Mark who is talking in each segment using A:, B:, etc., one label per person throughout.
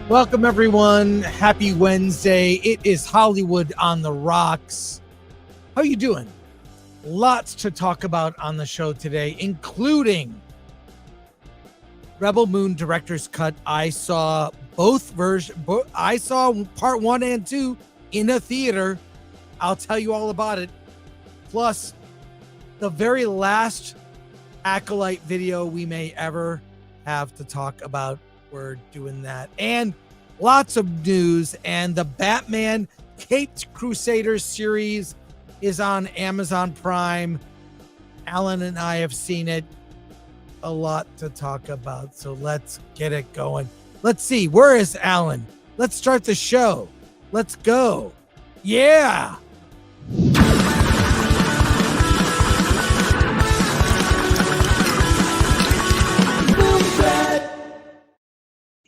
A: Welcome, everyone. Happy Wednesday. It is Hollywood on the Rocks. How you doing? Lots to talk about on the show today, including Rebel Moon Director's Cut. I saw both versions. I saw part 1 and 2 in a theater. I'll tell you all about it. Plus, the very last Acolyte video we may ever have to talk about. We're doing that. And lots of news. And the Batman Caped Crusader series is on Amazon Prime. Alan and I have seen it. A lot to talk about. So let's get it going. Let's see. Where is Alan? Let's start the show. Let's go. Yeah.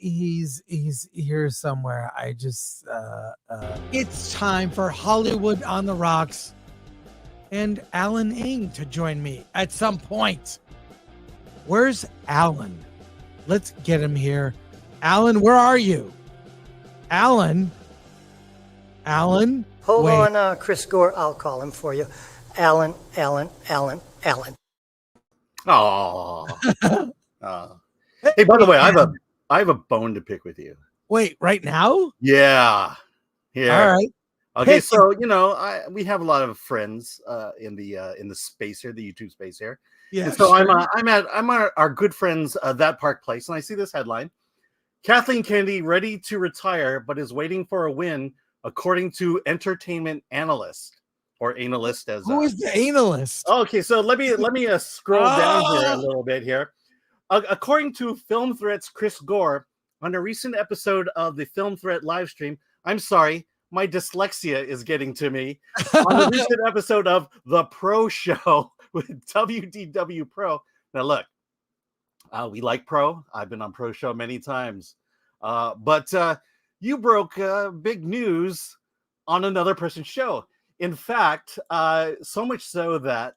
A: He's here somewhere. I just it's time for Hollywood on the Rocks and Alan Ng to join me at some point. Where's Alan? Let's get him here. Alan, where are you? Alan?
B: Hold on, Chris Gore. I'll call him for you. Alan.
C: Oh. Hey, by the way, I have a bone to pick with you.
A: Wait, right now?
C: Yeah.
A: All right.
C: Okay, so we have a lot of friends in the space here, the YouTube space here.
A: Yeah.
C: And so I'm at our good friends That Park Place, and I see this headline: Kathleen Kennedy ready to retire, but is waiting for a win, according to entertainment analyst or analyst as.
A: Who is the analyst?
C: Okay, so let me scroll down here a little bit here. According to Film Threat's Chris Gore, on a recent episode of the Film Threat live stream, I'm sorry, my dyslexia is getting to me. On a recent episode of The Pro Show with WDW Pro. Now look, we like Pro. I've been on Pro Show many times. But you broke big news on another person's show. In fact, so much so that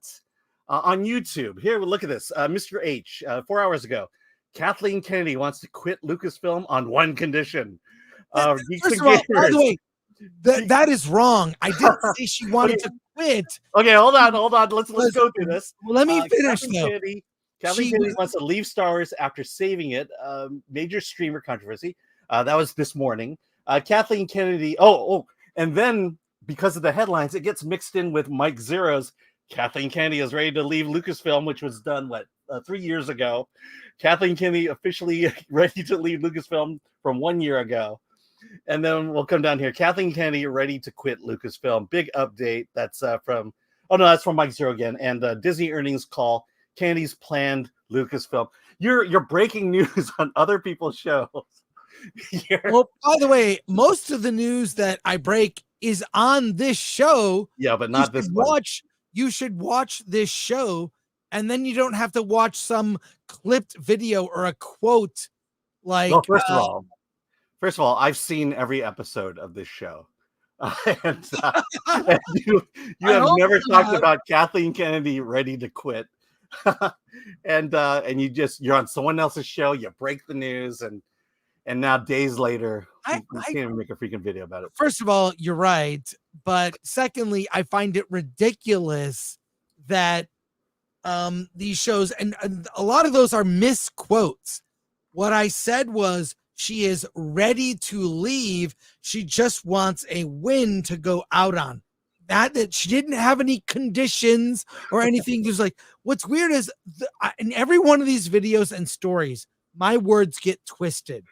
C: on YouTube, here, look at this. Mr. H, 4 hours ago, Kathleen Kennedy wants to quit Lucasfilm on one condition.
A: First of all, by the way, that is wrong. I didn't say she wanted to quit.
C: Okay, hold on. Let's go through this.
A: Well, let me finish,
C: Kathleen Kennedy wants to leave Star Wars after saving it. Major streamer controversy. That was this morning. Kathleen Kennedy. And then because of the headlines, it gets mixed in with Mike Zero's. Kathleen Kennedy is ready to leave Lucasfilm, which was done 3 years ago. Kathleen Kennedy officially ready to leave Lucasfilm from 1 year ago. And then we'll come down here. Kathleen Kennedy ready to quit Lucasfilm. Big update. That's from Mike Zero again. And Disney earnings call. Kennedy's planned Lucasfilm. You're breaking news on other people's shows.
A: Well, by the way, most of the news that I break is on this show.
C: Yeah, but not this one.
A: You should watch this show, and then you don't have to watch some clipped video or a quote. Well,
C: first of all, I've seen every episode of this show, and you have never talked about Kathleen Kennedy ready to quit, and you're on someone else's show. You break the news, and now days later, you can't even make a freaking video about it.
A: First of all, you're right. But secondly, I find it ridiculous that these shows, and a lot of those are misquotes. What I said was she is ready to leave. She just wants a win to go out on. That she didn't have any conditions or anything. Just like, what's weird is in every one of these videos and stories, my words get twisted.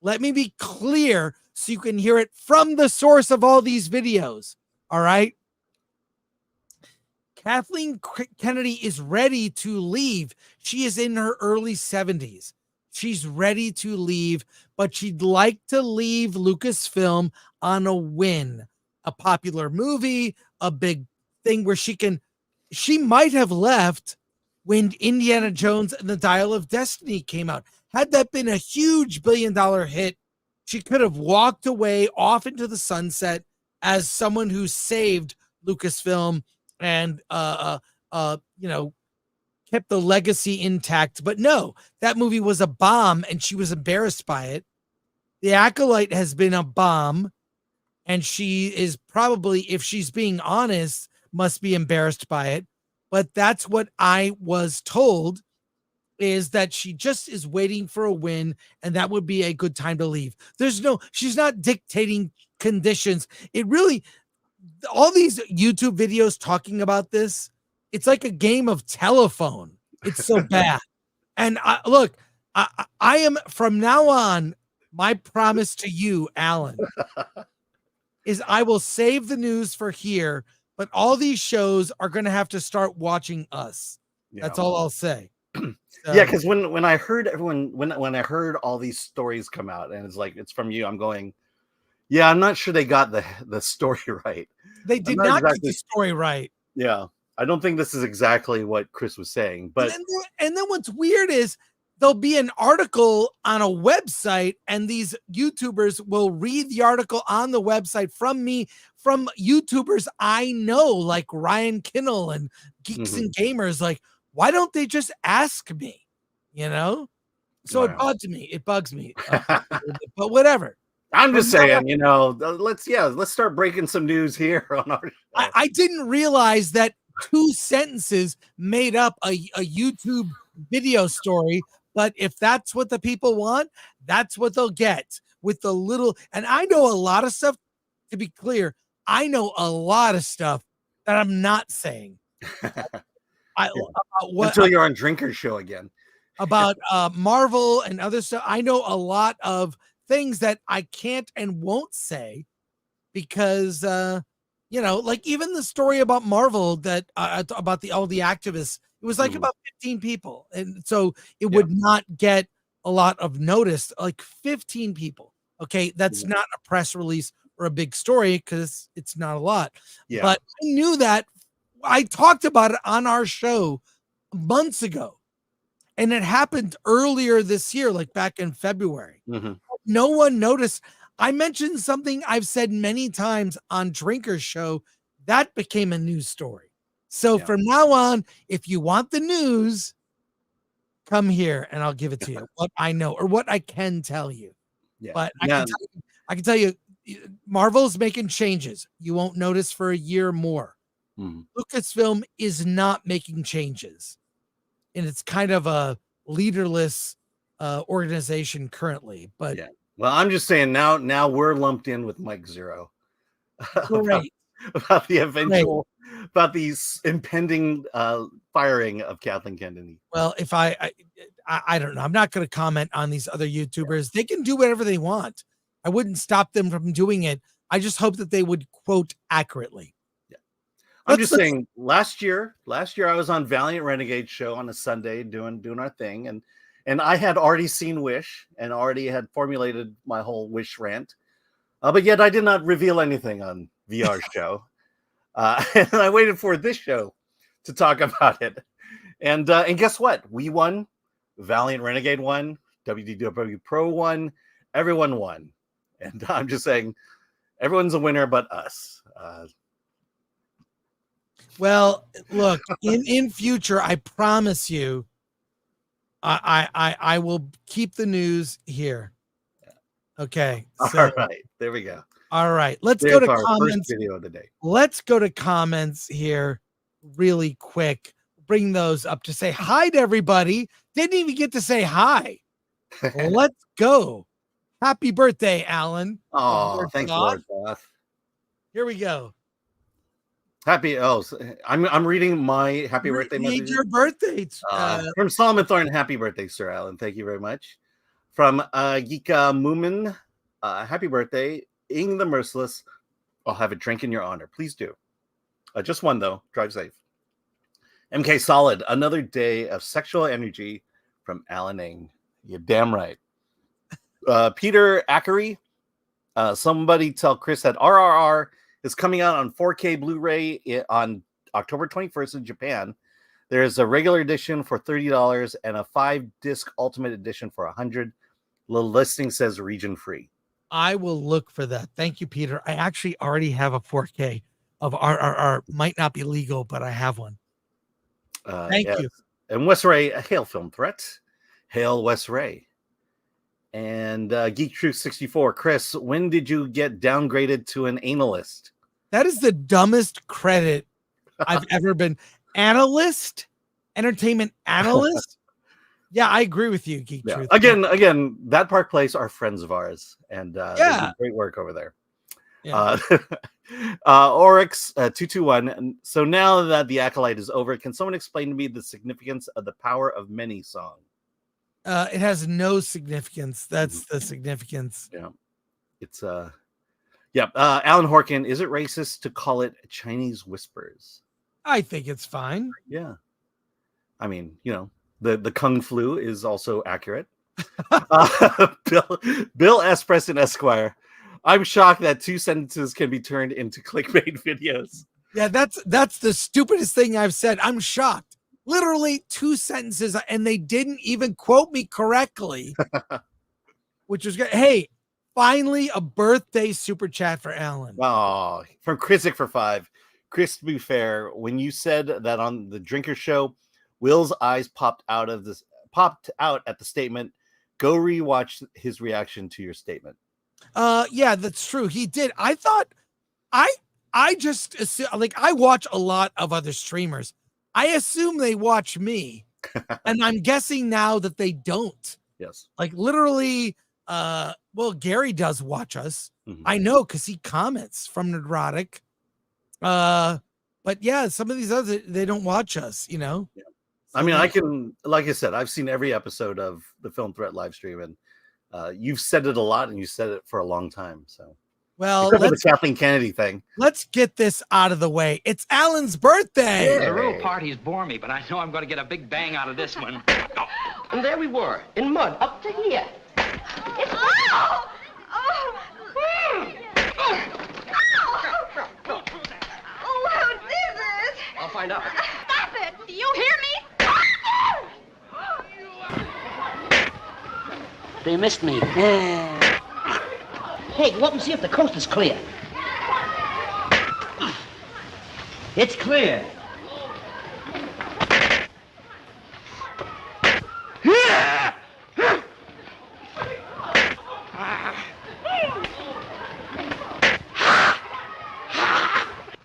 A: Let me be clear so you can hear it from the source of all these videos. All right. Kathleen Kennedy is ready to leave. She is in her early 70s. She's ready to leave, but she'd like to leave Lucasfilm on a win, a popular movie, a big thing where she might have left when Indiana Jones and the Dial of Destiny came out. Had that been a huge $1 billion hit, she could have walked away off into the sunset as someone who saved Lucasfilm and kept the legacy intact. But no, that movie was a bomb and she was embarrassed by it. The Acolyte has been a bomb, and she is probably, if she's being honest, must be embarrassed by it. But that's what I was told, is that she just is waiting for a win, and that would be a good time to leave. She's not dictating conditions. It really, all these YouTube videos talking about this, it's like a game of telephone. It's so bad. And I am, from now on, my promise to you, Alan, is I will save the news for here, but all these shows are going to have to start watching us. Yeah. That's all I'll say.
C: Yeah, because when I heard when I heard all these stories come out, and it's from you, I'm going, yeah, I'm not sure they got the story right.
A: They did not get the story right.
C: Yeah, I don't think this is exactly what Chris was saying. But
A: and then what's weird is there'll be an article on a website, and these YouTubers will read the article on the website from me, from YouTubers I know, like Ryan Kinnell and Geeks and Gamers. Like, why don't they just ask me? So wow. It bugs me. But whatever.
C: I'm just saying, let's start breaking some news here on our show.
A: I didn't realize that 2 sentences made up a YouTube video story, but if that's what the people want, that's what they'll get with the little. And I know a lot of stuff, to be clear, I know a lot of stuff that I'm not saying.
C: Until you're on Drinker's show again.
A: About Marvel and other stuff. I know a lot of things that I can't and won't say because, like even the story about Marvel that about all the activists, it was like about 15 people. And so it would not get a lot of notice, like 15 people. Okay. That's not a press release or a big story because it's not a lot. Yeah. But I knew that. I talked about it on our show months ago, and it happened earlier this year, like back in February. No one noticed. I mentioned something I've said many times on Drinker's show that became a news story. So from now on, if you want the news, come here and I'll give it to you. What I know or what I can tell you. Yeah. But I can tell you, Marvel's making changes. You won't notice for a year more. Lucasfilm is not making changes, and it's kind of a leaderless organization currently. But
C: well, I'm just saying now we're lumped in with Mike Zero about the eventual about the impending firing of Kathleen Kennedy.
A: Well, if I don't know, I'm not going to comment on these other YouTubers. They can do whatever they want. I wouldn't stop them from doing it. I just hope that they would quote accurately.
C: I'm just saying, last year I was on Valiant Renegade show on a Sunday doing our thing, and I had already seen Wish and already had formulated my whole Wish rant, but yet I did not reveal anything on VR show, and I waited for this show to talk about it, and guess what? We won, Valiant Renegade won, WDW Pro won, everyone won, and I'm just saying, everyone's a winner but us.
A: Well, look, in future, I promise you, I will keep the news here. Okay. So,
C: all right. There we go.
A: All right. Let's go to comments.
C: First video of the day.
A: Let's go to comments here really quick. Bring those up to say hi to everybody. Didn't even get to say hi. Let's go. Happy birthday, Alan.
C: Oh, thanks, Lord Beth.
A: Here we go.
C: I'm reading my happy birthday message.
A: Your birthday.
C: From Solomon Thorne, happy birthday, Sir Alan. Thank you very much. From Gika Moomin, happy birthday. Ing the Merciless, I'll have a drink in your honor. Please do. Just one, though. Drive safe. MK Solid, another day of sexual energy from Alan Ng. You're damn right. Peter Ackery, somebody tell Chris that RRR is coming out on 4K Blu-ray on October 21st in Japan. There's a regular edition for $30 and a 5-disc ultimate edition for $100. The listing says region free.
A: I will look for that. Thank you, Peter. I actually already have a 4K of RRR. Might not be legal, but I have one. Thank you.
C: And Wes Ray, hail Film Threat. Hail Wes Ray. And Geek Truth 64, Chris, when did you get downgraded to an analyst?
A: That is the dumbest credit I've ever been. Analyst, entertainment analyst. Yeah, I agree with you, Geek Truth.
C: Again, that Park Place are friends of ours, and they do great work over there.
A: Yeah.
C: Oryx 221. So now that the Acolyte is over, can someone explain to me the significance of the Power of Many song?
A: It has no significance. That's the significance.
C: Yeah. It's Alan Horkin, is it racist to call it Chinese whispers? I
A: think it's fine.
C: Yeah. I mean, the Kung Flu is also accurate. Bill S. Preston Esquire. I'm shocked that 2 sentences can be turned into clickbait videos.
A: Yeah, that's the stupidest thing I've said. I'm shocked. Literally 2 sentences, and they didn't even quote me correctly, which was good. Hey, finally a birthday super chat for Alan.
C: Oh, from Chrisic for 5. Chris, to be fair, when you said that on the Drinker Show, Will's eyes popped out at the statement. Go rewatch his reaction to your statement.
A: Yeah, that's true. He did. I thought I just assume, like, I watch a lot of other streamers. I assume they watch me, and I'm guessing now that they don't.
C: Yes.
A: Like, literally, Gary does watch us. Mm-hmm. I know, because he comments from Neurotic. But yeah, some of these others, they don't watch us, Yeah.
C: I mean, I can, like I said, I've seen every episode of the Film Threat live stream, and you've said it a lot, and you said it for a long time. So,
A: well,
C: because of the Kathleen Kennedy thing.
A: Let's get this out of the way. It's Alan's birthday.
D: Yeah. The real parties bore me, but I know I'm going to get a big bang out of this one. Oh. And there we were, in mud, up to here. It's
E: oh! Oh, how is it?
D: I'll find out.
E: Stop it! Do you hear me?
F: They missed me. Hey, go up and see if the coast is clear. It's clear.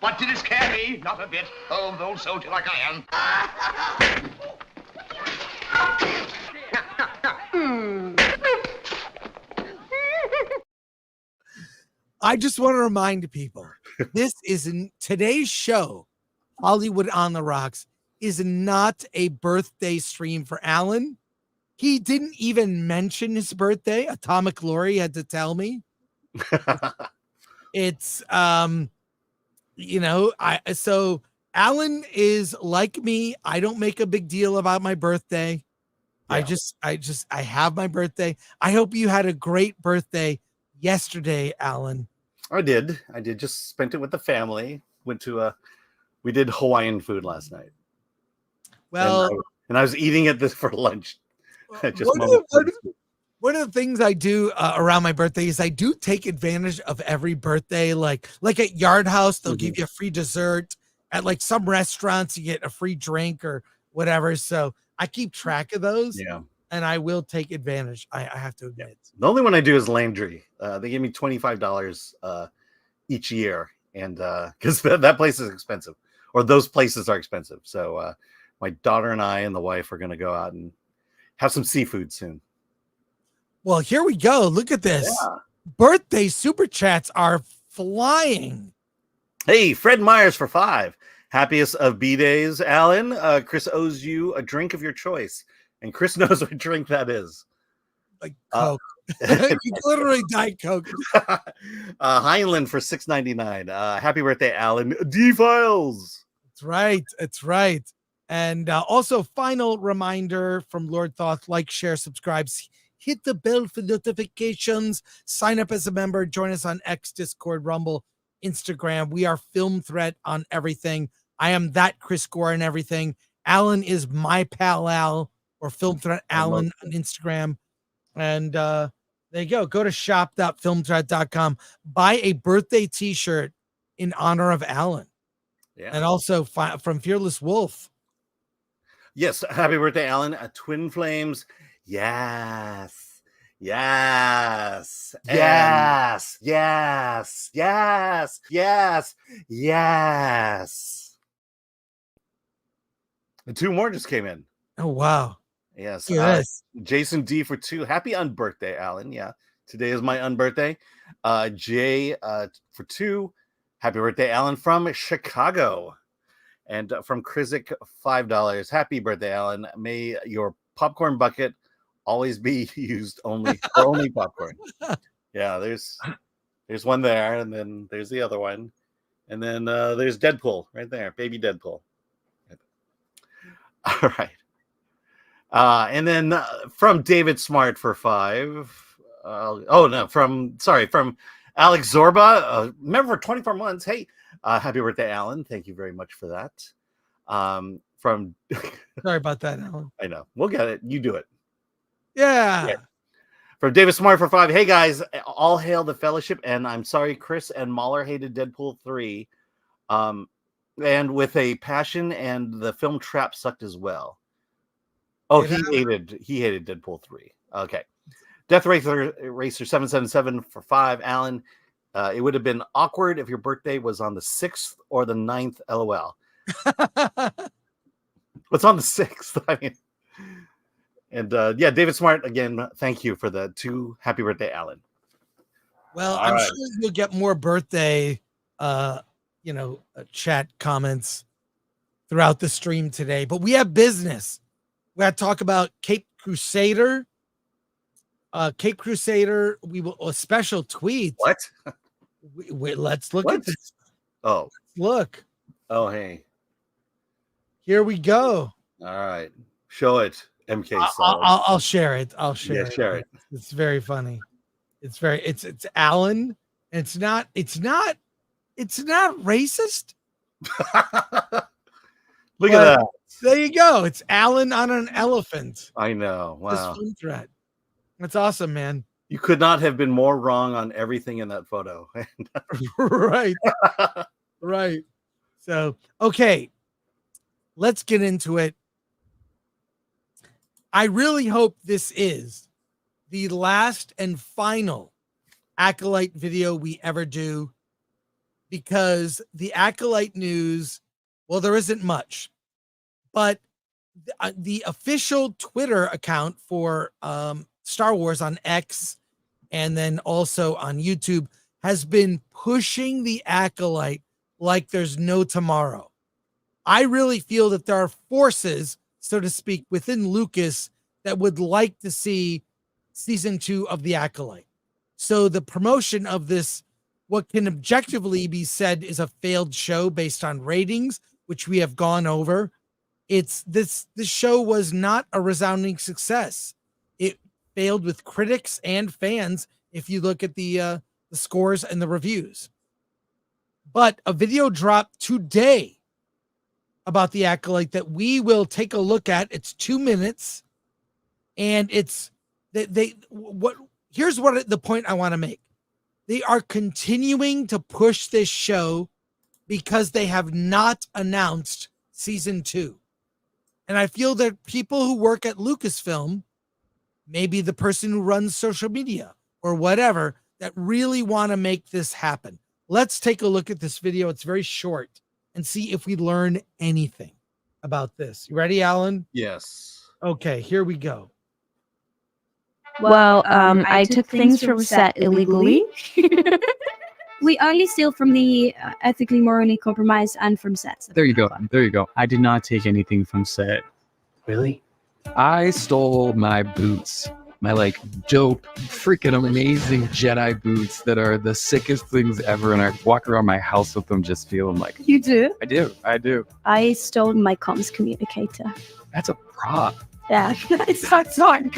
D: What did it scare me? Not a bit. Oh, the old soldier like I am.
A: I just want to remind people, this isn't today's show. Hollywood on the Rocks is not a birthday stream for Alan. He didn't even mention his birthday. Atomic Lori had to tell me. It's so Alan is like me. I don't make a big deal about my birthday. Yeah. I have my birthday. I hope you had a great birthday yesterday, Alan.
C: I did. Just spent it with the family. We did Hawaiian food last night.
A: Well,
C: and I was eating it for lunch.
A: One of the things I do around my birthday is I do take advantage of every birthday. Like at Yard House, they'll give you a free dessert. At like some restaurants, you get a free drink or whatever. So I keep track of those. Yeah. And I will take advantage. I have to admit.
C: The only one I do is Landry. They give me $25 each year, and because that place is expensive, or those places are expensive. So my daughter and I and the wife are going to go out and have some seafood soon.
A: Well, here we go. Look at this. Yeah. Birthday super chats are flying.
C: Hey, Fred Myers for 5. Happiest of B-days, Alan. Chris owes you a drink of your choice. And Chris knows what drink that is.
A: Like Coke. You literally Diet Coke.
C: Heinlein for $6.99. Happy birthday, Alan. D-Files.
A: It's right. And also, final reminder from Lord Thoth, like, share, subscribe, hit the bell for notifications, sign up as a member, join us on X, Discord, Rumble, Instagram. We are Film Threat on everything. I am that Chris Gore and everything. Alan is my pal Al, or Film Threat Alan on Instagram. And there you go. Go to shop.filmthreat.com. Buy a birthday t-shirt in honor of Alan. Yeah. And also from Fearless Wolf.
C: Yes. Happy birthday, Alan. Twin Flames. Yes. Yes. Yes. Yes. Yes. Yes. Yes. And 2 more just came in.
A: Oh, wow.
C: Yes.
A: Yes.
C: Jason D for 2. Happy unbirthday, Alan. Yeah. Today is my unbirthday. Jay for 2. Happy birthday, Alan from Chicago. And from Krizik, $5. Happy birthday, Alan. May your popcorn bucket always be used only for only popcorn. Yeah, there's one there, and then there's the other one. And then there's Deadpool right there, baby Deadpool. All right. And then from David Smart for 5. From Alex Zorba, member for 24 months. Hey, happy birthday, Alan. Thank you very much for that. From
A: Sorry about that, Alan.
C: I know. We'll get it. You do it.
A: Yeah.
C: From David Smart for 5. Hey, guys. All hail the Fellowship. And I'm sorry Chris and Mahler hated Deadpool 3. And with a passion, and the film Trap sucked as well. Oh, he hated Deadpool 3. Okay. Death Racer 777 for 5. Alan, it would have been awkward if your birthday was on the 6th or the 9th. LOL. What's on the 6th? I mean, and David Smart, again, thank you for the 2. Happy birthday, Alan.
A: Well, I'm sure you'll get more birthday, chat comments throughout the stream today, but we have business. We got to talk about Cape Crusader. Cape Crusader, we will a special tweet.
C: What?
A: Let's look at this.
C: Oh,
A: look.
C: Oh, hey.
A: Here we go.
C: All right, show it, MK.
A: I'll share it. I'll share it.
C: Share it.
A: It's very funny. It's Alan. It's not racist.
C: Look at that.
A: There you go. It's Alan on an elephant.
C: I know. Wow.
A: This threat. That's awesome, man.
C: You could not have been more wrong on everything in that photo.
A: Right. Right. So, okay. Let's get into it. I really hope this is the last and final Acolyte video we ever do, because the Acolyte news, well, there isn't much, but the official Twitter account for Star Wars on X and then also on YouTube has been pushing the Acolyte like there's no tomorrow. I really feel that there are forces, so to speak, within Lucas that would like to see season 2 of the Acolyte. So the promotion of this, what can objectively be said is a failed show based on ratings, which we have gone over. This show was not a resounding success. It failed with critics and fans if you look at the scores and the reviews. But a video dropped today about the Acolyte that we will take a look at. It's 2 minutes, and it's here's what the point I want to make. They are continuing to push this show because they have not announced season 2. And I feel that people who work at Lucasfilm, maybe the person who runs social media or whatever, that really want to make this happen. Let's take a look at this video. It's very short, and see if we learn anything about this. You ready, Alan?
C: Yes.
A: Okay, here we go.
G: Well, I took things from set illegally. We only steal from the ethically, morally compromised and from sets.
H: There you go. There you go. I did not take anything from set.
F: Really?
H: I stole my boots. My dope, freaking amazing Jedi boots that are the sickest things ever, and I walk around my house with them just feeling like...
G: You do?
H: I do.
G: I stole my comms communicator.
H: That's a prop.
G: Yeah, it's not I'm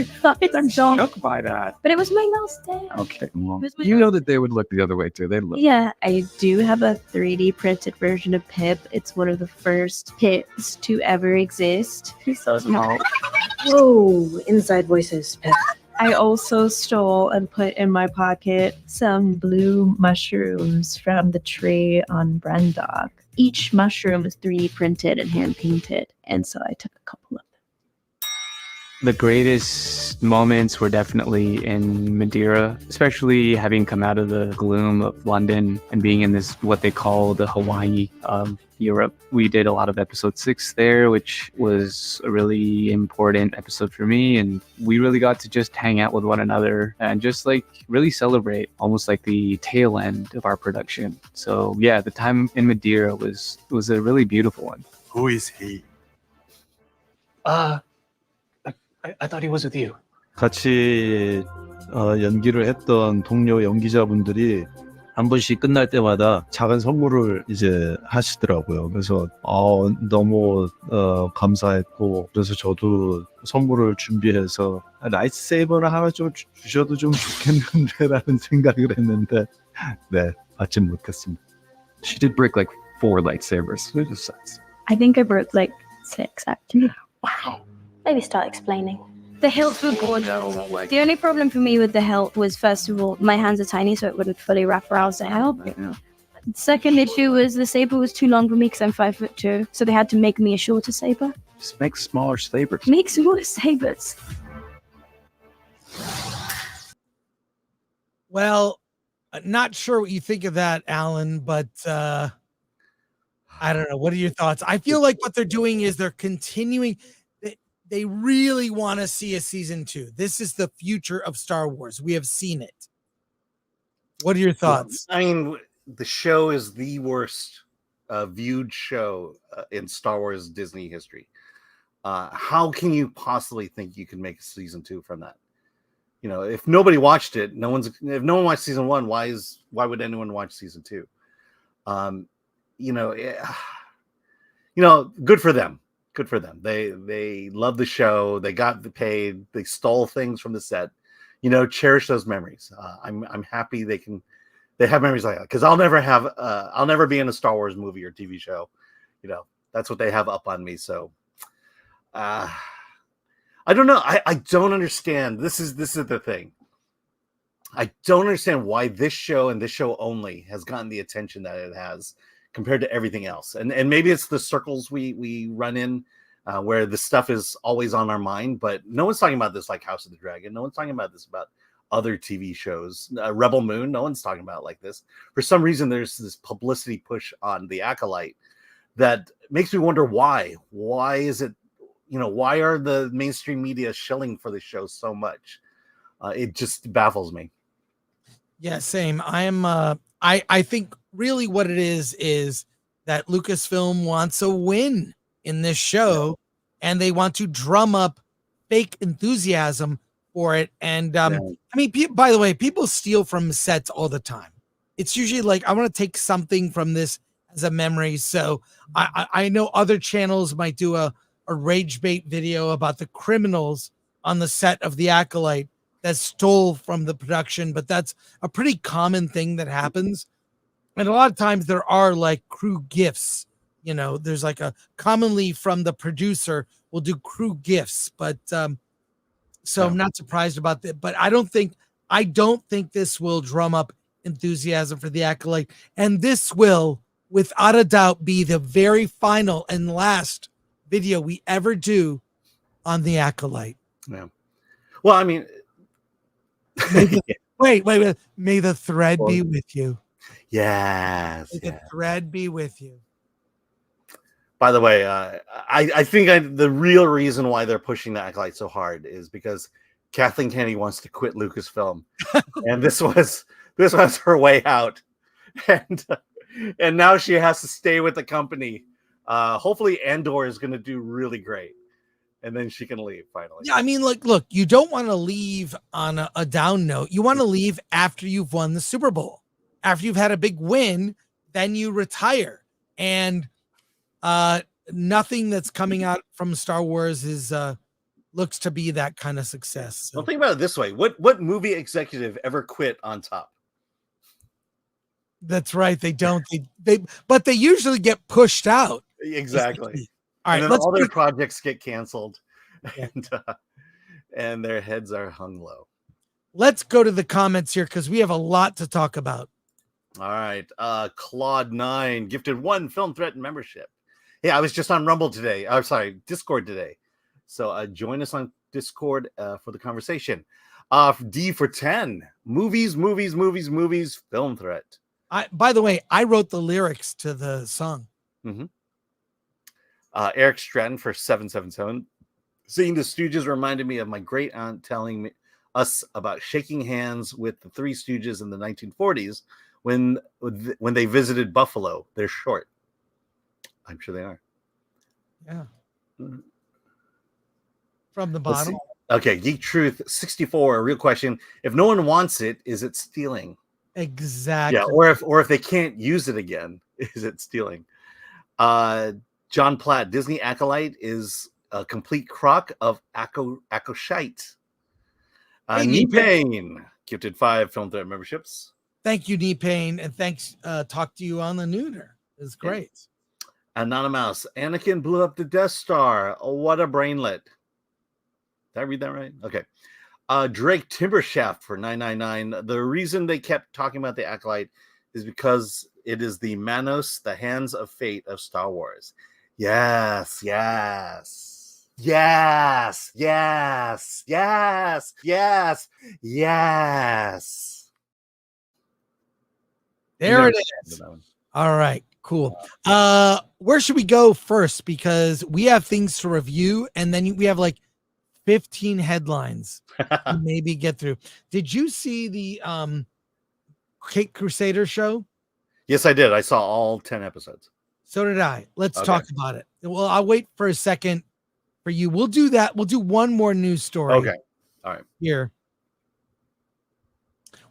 H: shocked by that.
G: But it was my last day.
H: Okay, well, you know that they would look the other way too. They'd look.
G: Yeah, I do have a 3D printed version of Pip. It's one of the first Pips to ever exist. He's so small.
I: Whoa, inside voices, Pip.
G: I also stole and put in my pocket some blue mushrooms from the tree on Brendok. Each mushroom is 3D printed and hand painted, and so I took a couple of them.
J: The greatest moments were definitely in Madeira, especially having come out of the gloom of London and being in this, what they call the Hawaii of Europe. We did a lot of episode 6 there, which was a really important episode for me. And we really got to just hang out with one another and just like really celebrate almost like the tail end of our production. So yeah, the time in Madeira was a really beautiful one.
K: Who is he?
J: I thought he was with you.
K: 같이 연기를 했던 동료 연기자분들이 한 번씩 끝날 때마다 작은 선물을 이제 하시더라고요. 그래서 너무 감사했고, 그래서 저도 선물을 준비해서 라이트세이버를 하나 좀 주셔도 좀 좋겠는데라는 생각을 했는데 네, 받지 못했습니다.
H: She did break like 4 lightsabers. It just sucks.
G: I think I broke like 6 actually.
H: Wow.
I: Maybe start explaining.
G: The hilts were gorgeous. The only problem for me with the hilt was, first of all, my hands are tiny, so it wouldn't fully wrap around the hilt.
H: Yeah.
G: Second issue was the saber was too long for me because I'm 5'2", so they had to make me a shorter saber.
H: Just make smaller sabers.
G: Make smaller sabers.
A: Well, not sure what you think of that, Alan, but I don't know. What are your thoughts? I feel like what they're doing is they're continuing. They really want to see a season 2. This is the future of Star Wars. We have seen it. What are your thoughts?
C: I mean, the show is the worst viewed show in Star Wars Disney history. How can you possibly think you can make a season 2 from that? You know, if nobody watched it, if no one watched season 1, why would anyone watch season 2? Good for them. Good for them. They love the show. They got paid. They stole things from the set. Cherish those memories. I'm happy they have memories like that, because I'll never be in a Star Wars movie or TV show. That's what they have up on me. So I don't know. I don't understand. This is the thing. I don't understand why this show and this show only has gotten the attention that it has compared to everything else. And maybe it's the circles we run in where the stuff is always on our mind, but no one's talking about this like House of the Dragon. No one's talking about this about other TV shows. Rebel Moon, no one's talking about it like this. For some reason, there's this publicity push on the Acolyte that makes me wonder why. Why is it, why are the mainstream media shilling for this show so much? It just baffles me.
A: Yeah, same. I think really what it is that Lucasfilm wants a win in this show, and they want to drum up fake enthusiasm for it. And I mean, by the way, people steal from sets all the time. It's usually like, I want to take something from this as a memory. So I know other channels might do a rage bait video about the criminals on the set of The Acolyte that stole from the production, but that's a pretty common thing that happens. And a lot of times there are like crew gifts, there's like commonly from the producer will do crew gifts, but I'm not surprised about that. But I don't think this will drum up enthusiasm for The Acolyte. And this will, without a doubt, be the very final and last video we ever do on The Acolyte.
C: Yeah. Well, I mean,
A: wait. May the thread be with you.
C: Yes.
A: May the thread be with you.
C: By the way, I think the real reason why they're pushing The Acolyte so hard is because Kathleen Kennedy wants to quit Lucasfilm, and this was her way out, and now she has to stay with the company. Hopefully, Andor is going to do really great, and then she can leave finally.
A: Yeah, I mean, look, you don't want to leave on a down note. You want to leave after you've won the Super Bowl. After you've had a big win, then you retire. And nothing that's coming out from Star Wars is looks to be that kind of success. So.
C: Well, think about it this way: what movie executive ever quit on top?
A: That's right. They don't. But they usually get pushed out.
C: Exactly.
A: All right.
C: And then all their projects get canceled, and their heads are hung low.
A: Let's go to the comments here because we have a lot to talk about.
C: All right. Claude9 gifted 1 Film Threat membership. Yeah, I was just on Rumble today. I'm sorry, Discord today. So join us on Discord for the conversation. D for 10. Movies, film threat.
A: By the way, I wrote the lyrics to the song.
C: Mm-hmm. Eric Stratton for 777. Seeing the Stooges reminded me of my great aunt telling us about shaking hands with the Three Stooges in the 1940s when they visited Buffalo. They're short. I'm sure they are.
A: Yeah. From the bottom.
C: Okay, Geek Truth 64. A real question: if no one wants it, is it stealing?
A: Exactly.
C: Yeah, or if they can't use it again, is it stealing? John Platt, Disney Acolyte is a complete crock of Acolyte. Knee Pain gifted 5 Film Threat memberships.
A: Thank you, Knee Pain, and thanks. Talk to you on the nooner. It's great.
C: Anonymous, Anakin blew up the Death Star. Oh, what a brainlet. Did I read that right? Okay. Drake Timbershaft for 999. The reason they kept talking about the Acolyte is because it is the Manos, the hands of fate of Star Wars. Yes. There
A: it is. All right, cool. Where should we go first? Because we have things to review, and then we have like 15 headlines to maybe get through. Did you see the Crusader show?
C: Yes, I did. I saw all 10 episodes.
A: So did I. Let's talk about it. Well, I'll wait for a second for you. We'll do that. We'll do one more news story.
C: Okay. All right.
A: Here.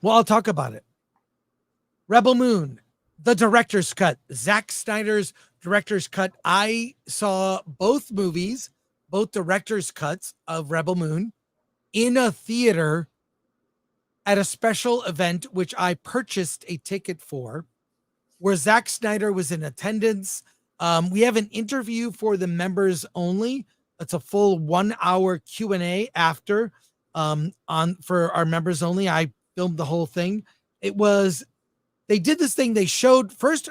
A: Well, I'll talk about it. Rebel Moon, the director's cut. Zack Snyder's director's cut. I saw both movies, both director's cuts of Rebel Moon in a theater at a special event, which I purchased a ticket for, where Zack Snyder was in attendance. We have an interview for the members only. It's a full 1 hour Q&A after for our members only. I filmed the whole thing. They did this thing. They showed first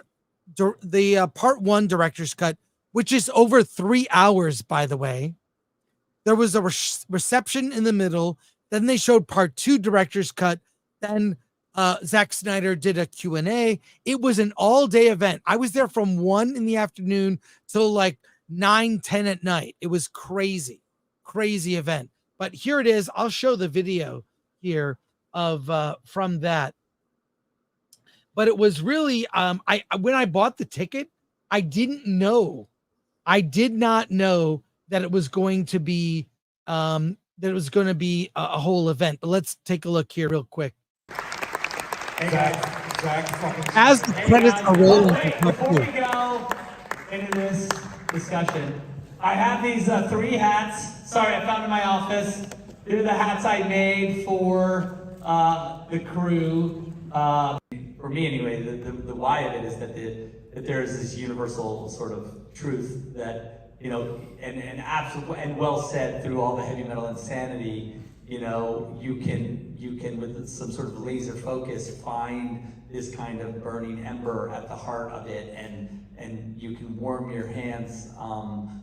A: the part 1 director's cut, which is over 3 hours, by the way. There was a reception in the middle. Then they showed part 2 director's cut. Then Zack Snyder did a Q&A. It was an all-day event. I was there from 1 in the afternoon till like 9-10 at night. It was crazy event. But here it is. I'll show the video here of from that. But it was really when I bought the ticket, I did not know that it was going to be a whole event. But let's take a look here real quick.
L: Hey Zach,
A: as the credits are rolling.
L: Before we go into this discussion, I have these 3 hats. Sorry, I found in my office. They're the hats I made for the crew. For me, anyway, the why of it is that there is this universal sort of truth that, you know, and absolute and well said through all the heavy metal insanity. You know, you can with some sort of laser focus find this kind of burning ember at the heart of it, and you can warm your hands on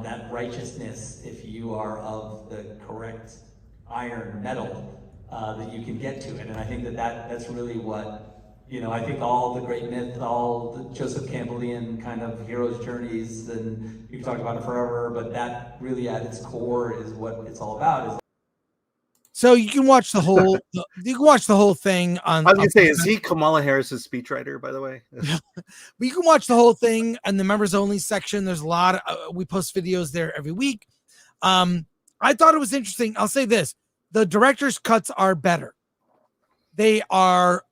L: that righteousness if you are of the correct iron metal that you can get to it. And I think that's really what, you know, I think all the great myth, all the Joseph Campbellian kind of hero's journeys, and you can talk about it forever, but that really at its core is what it's all about.
A: So you can watch the whole thing on.
C: I was gonna say, is he Kamala Harris's speechwriter, by the way?
A: But you can watch the whole thing in the members only section. There's a lot of, we post videos there every week. I thought it was interesting. I'll say this: the director's cuts are better. They are.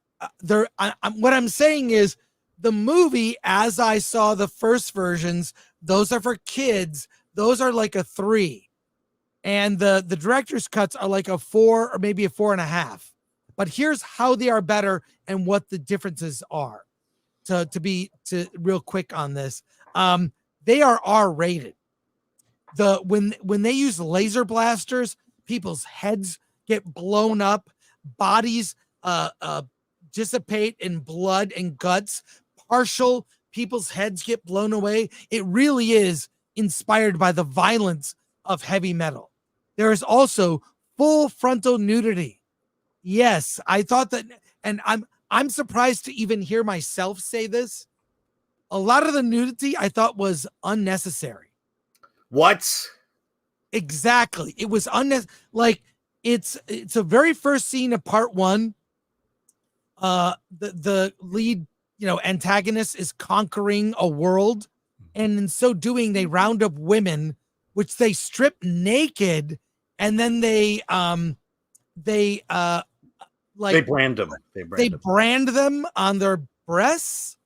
A: What I'm saying is, the movie, as I saw the first versions, those are for kids. Those are like a 3. And the director's cuts are like a 4 or maybe a 4.5. But here's how they are better and what the differences are. To real quick on this, they are R-rated. When they use laser blasters, people's heads get blown up, bodies dissipate in blood and guts. Partial people's heads get blown away. It really is inspired by the violence of heavy metal. there is also full frontal nudity. Yes, I thought that, and I'm surprised to even hear myself say this. A lot of the nudity I thought was unnecessary.
C: What?
A: Exactly. It was unnecessary. Like it's a very first scene of part 1. The lead, antagonist is conquering a world, and in so doing, they round up women, which they strip naked, and then they brand them. They brand them on their breasts.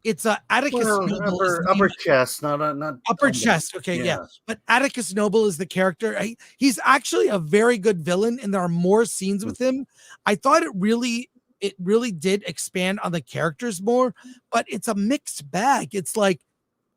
A: It's a Atticus Noble.
C: Upper chest, not
A: upper chest. Okay, yeah. But Atticus Noble is the character. He's actually a very good villain, and there are more scenes with him. I thought it really did expand on the characters more, but it's a mixed bag. It's like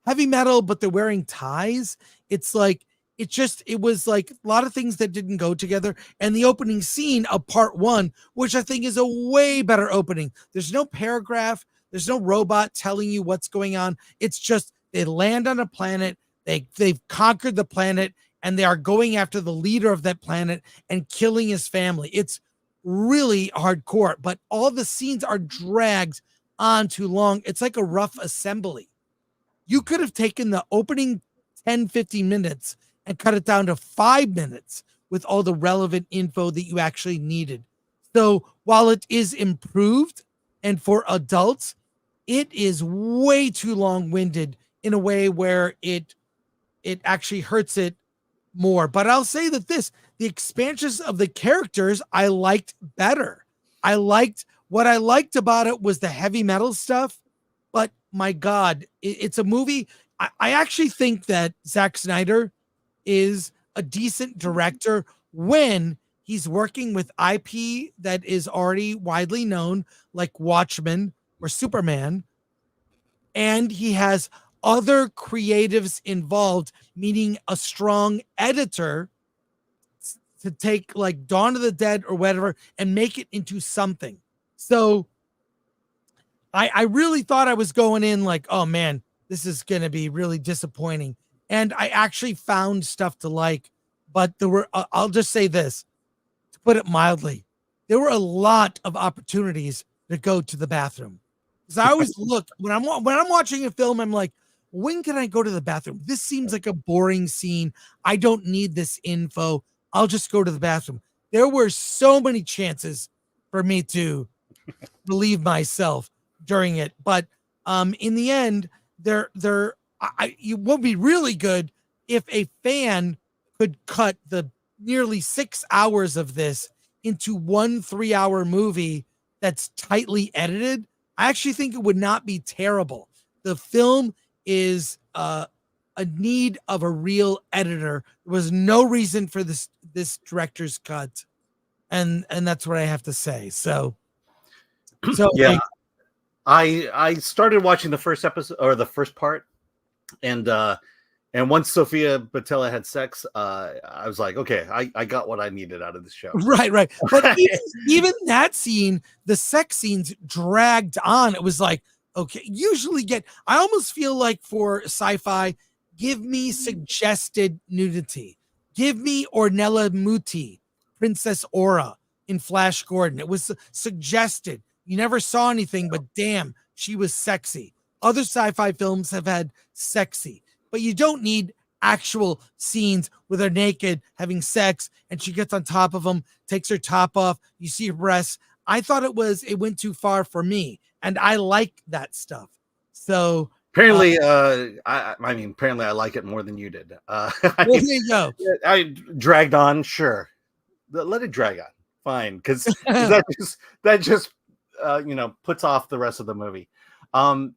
A: heavy metal, but they're wearing ties. It's like it was like a lot of things that didn't go together. And the opening scene of part 1, which I think is a way better opening. There's no paragraph. There's no robot telling you what's going on. It's just they land on a planet. They've conquered the planet, and they are going after the leader of that planet and killing his family. It's really hardcore, but all the scenes are dragged on too long. It's like a rough assembly. You could have taken the opening 10-15 minutes and cut it down to 5 minutes with all the relevant info that you actually needed. So while it is improved and for adults, it is way too long-winded in a way where it actually hurts it more. But I'll say that the expansions of the characters I liked better. What I liked about it was the heavy metal stuff, but my God, it's a movie. I actually think that Zack Snyder is a decent director when he's working with IP that is already widely known, like Watchmen or Superman, and he has other creatives involved, meaning a strong editor to take like Dawn of the Dead or whatever and make it into something. So I really thought I was going in like, oh man, this is going to be really disappointing. And I actually found stuff to like, but there were, I'll just say this, to put it mildly, there were a lot of opportunities to go to the bathroom. Because I always look, when I'm watching a film, I'm like, when can I go to the bathroom? This seems like a boring scene. I don't need this info. I'll just go to the bathroom. There were so many chances for me to relieve myself during it. But in the end, it would be really good if a fan could cut the nearly 6 hours of this into 1 3-hour movie that's tightly edited. I actually think it would not be terrible. The film is a need of a real editor. There was no reason for this director's cut, and that's what I have to say. So
C: yeah, I started watching the first episode or the first part, and once Sophia Boutella had sex, I was like, okay, I got what I needed out of this show.
A: Right. But even that scene, the sex scenes dragged on. It was like, okay, I almost feel like for sci-fi, give me suggested nudity. Give me Ornella Muti, Princess Aura in Flash Gordon. It was suggested. You never saw anything, but damn, she was sexy. Other sci-fi films have had sexy, but you don't need actual scenes with her naked having sex and she gets on top of him, takes her top off. You see her breasts. I thought it went too far for me, and I like that stuff. So
C: apparently, apparently I like it more than you did.
A: Well, there you go.
C: I dragged on, sure. Let it drag on, fine, because that just puts off the rest of the movie. I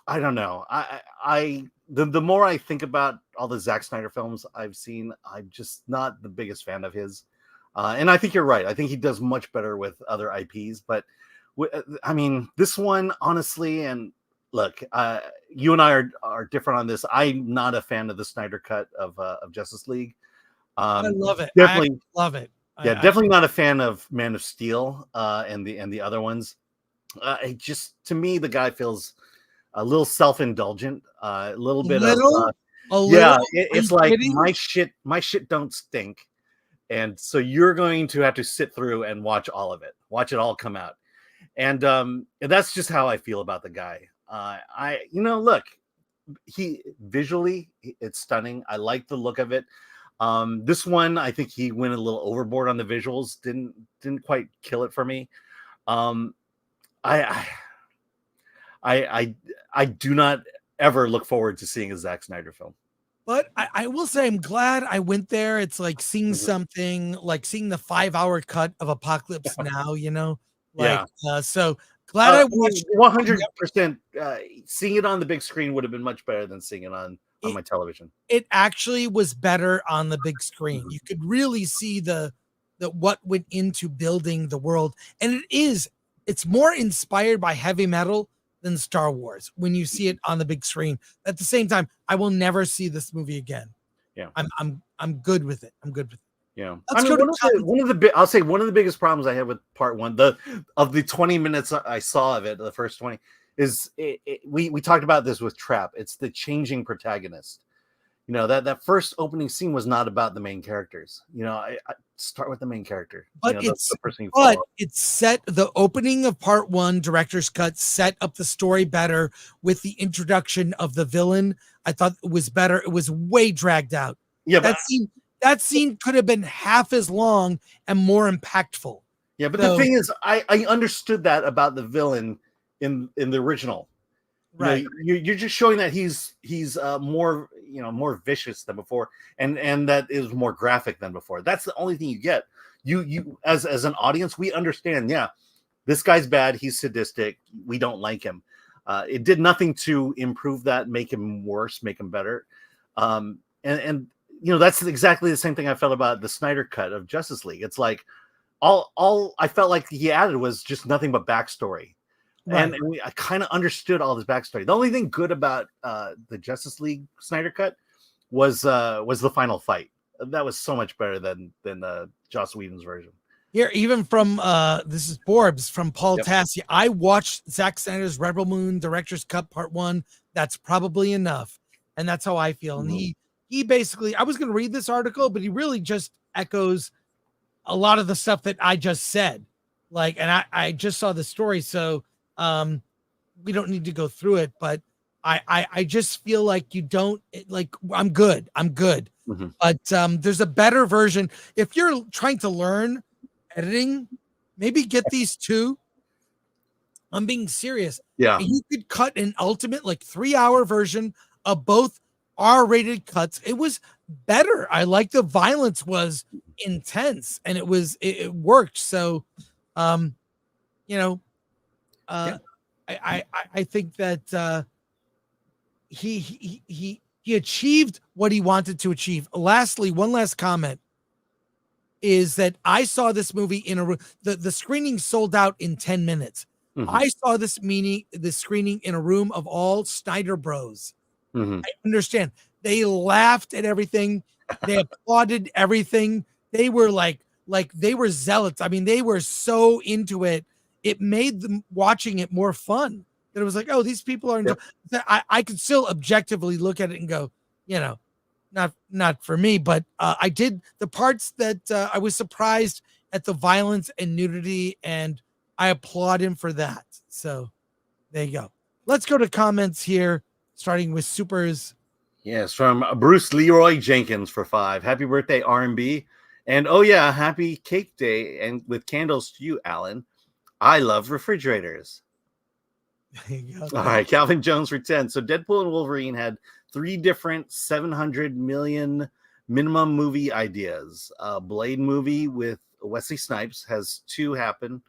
C: don't know. The more I think about all the Zack Snyder films I've seen, I'm just not the biggest fan of his. And I think you're right. I think he does much better with other IPs. But this one, honestly, and look, you and I are different on this. I'm not a fan of the Snyder cut of Justice League.
A: I love it.
C: Definitely
A: love it.
C: Yeah, definitely not a fan of Man of Steel and the other ones. It just, to me, the guy feels a little self-indulgent, it's like my shit don't stink. And so you're going to have to sit through and watch all of it, watch it all come out. And that's just how I feel about the guy. Look, he visually, it's stunning. I like the look of it. This one, I think he went a little overboard on the visuals. Didn't quite kill it for me. I do not ever look forward to seeing a Zack Snyder film.
A: But I will say I'm glad I went there. It's like seeing something, like seeing the 5-hour cut of Apocalypse Now, so glad I watched
C: 100%. Seeing it on the big screen would have been much better than seeing it on my television.
A: It actually was better on the big screen. You could really see the what went into building the world. And it's more inspired by heavy metal than Star Wars when you see it on the big screen. At the same time, I will never see this movie again.
C: Yeah.
A: I'm good with it. I'm good with it.
C: Yeah.
A: Let's go to
C: I'll say one of the biggest problems I had with part one, of the 20 minutes I saw of it, the first 20, is we talked about this with Trap. It's the changing protagonist. That first opening scene was not about the main characters. I start with the main character.
A: But
C: That's the person you follow.
A: it's set the opening of part one, director's cut, set up the story better with the introduction of the villain. I thought it was better. It was way dragged out.
C: Yeah,
A: that scene could have been half as long and more impactful.
C: Yeah, but the thing is, I understood that about the villain in the original.
A: Right.
C: You're just showing that he's more more vicious than before, and that is more graphic than before. That's the only thing you get. You as an audience, we understand. Yeah, this guy's bad. He's sadistic. We don't like him. It did nothing to improve that, make him worse, make him better. And that's exactly the same thing I felt about the Snyder cut of Justice League. It's like all I felt like he added was just nothing but backstory. Right. And I kind of understood all this backstory. The only thing good about the Justice League Snyder cut was the final fight. That was so much better than Joss Whedon's version.
A: Here, even from this is Forbes from Paul Tassi. I watched Zack Snyder's Rebel Moon Director's Cut Part 1. That's probably enough, and that's how I feel. And he basically, I was going to read this article, but he really just echoes a lot of the stuff that I just said. And I just saw the story, so. We don't need to go through it, but I just feel like you don't I'm good.
C: Mm-hmm.
A: But there's a better version. If you're trying to learn editing, maybe get these two. I'm being serious.
C: Yeah.
A: You could cut an ultimate 3-hour version of both R-rated cuts. It was better. I like the violence was intense and it worked. So I think that he achieved what he wanted to achieve. Lastly, one last comment is that I saw this movie in a room. The screening sold out in 10 minutes.
C: Mm-hmm.
A: I saw the screening in a room of all Snyder bros.
C: Mm-hmm.
A: I understand. They laughed at everything. They applauded everything. They were like they were zealots. I mean, they were so into it. It made them watching it more fun. That it was like, oh, these people are.
C: Yep.
A: I could still objectively look at it and go, not for me. But I did the parts that I was surprised at the violence and nudity, and I applaud him for that. So there you go. Let's go to comments here, starting with Supers.
C: Yes, from Bruce Leroy Jenkins for 5. Happy birthday, R&B. And oh yeah, happy cake day. And with candles to you, Alan. I love refrigerators.
A: There you go.
C: All right, Calvin Jones for 10. So Deadpool and Wolverine had 3 different 700 million minimum movie ideas. Blade movie with Wesley Snipes has 2 happen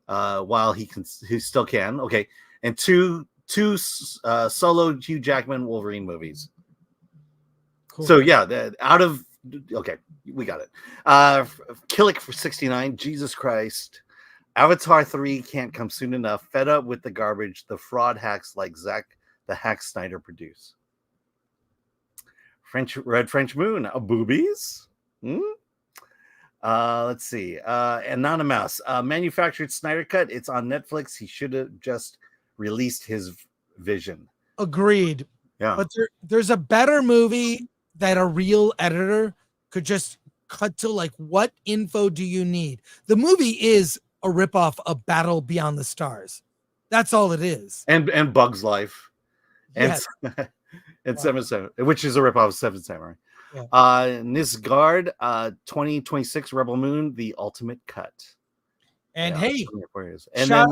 C: while he still can. Okay, and two solo Hugh Jackman Wolverine movies. Cool. So yeah, okay, we got it. Killick for 69. Jesus Christ. Avatar 3 can't come soon enough. Fed up with the garbage the fraud hacks like Zack the Hack Snyder produce. Red French Moon. Boobies? Let's see. Anonymous. Manufactured Snyder Cut. It's on Netflix. He should have just released his vision.
A: Agreed.
C: Yeah.
A: But there's a better movie that a real editor could just cut to like, what info do you need? The movie is a ripoff of Battle Beyond the Stars. That's all it is.
C: And Bug's Life. And,
A: Yes.
C: and Seven Samurai, which is a ripoff of Seven Samurai.
A: Yeah.
C: Nisgard, 2026 Rebel Moon, the ultimate cut.
A: And
C: yeah,
A: hey,
C: and then,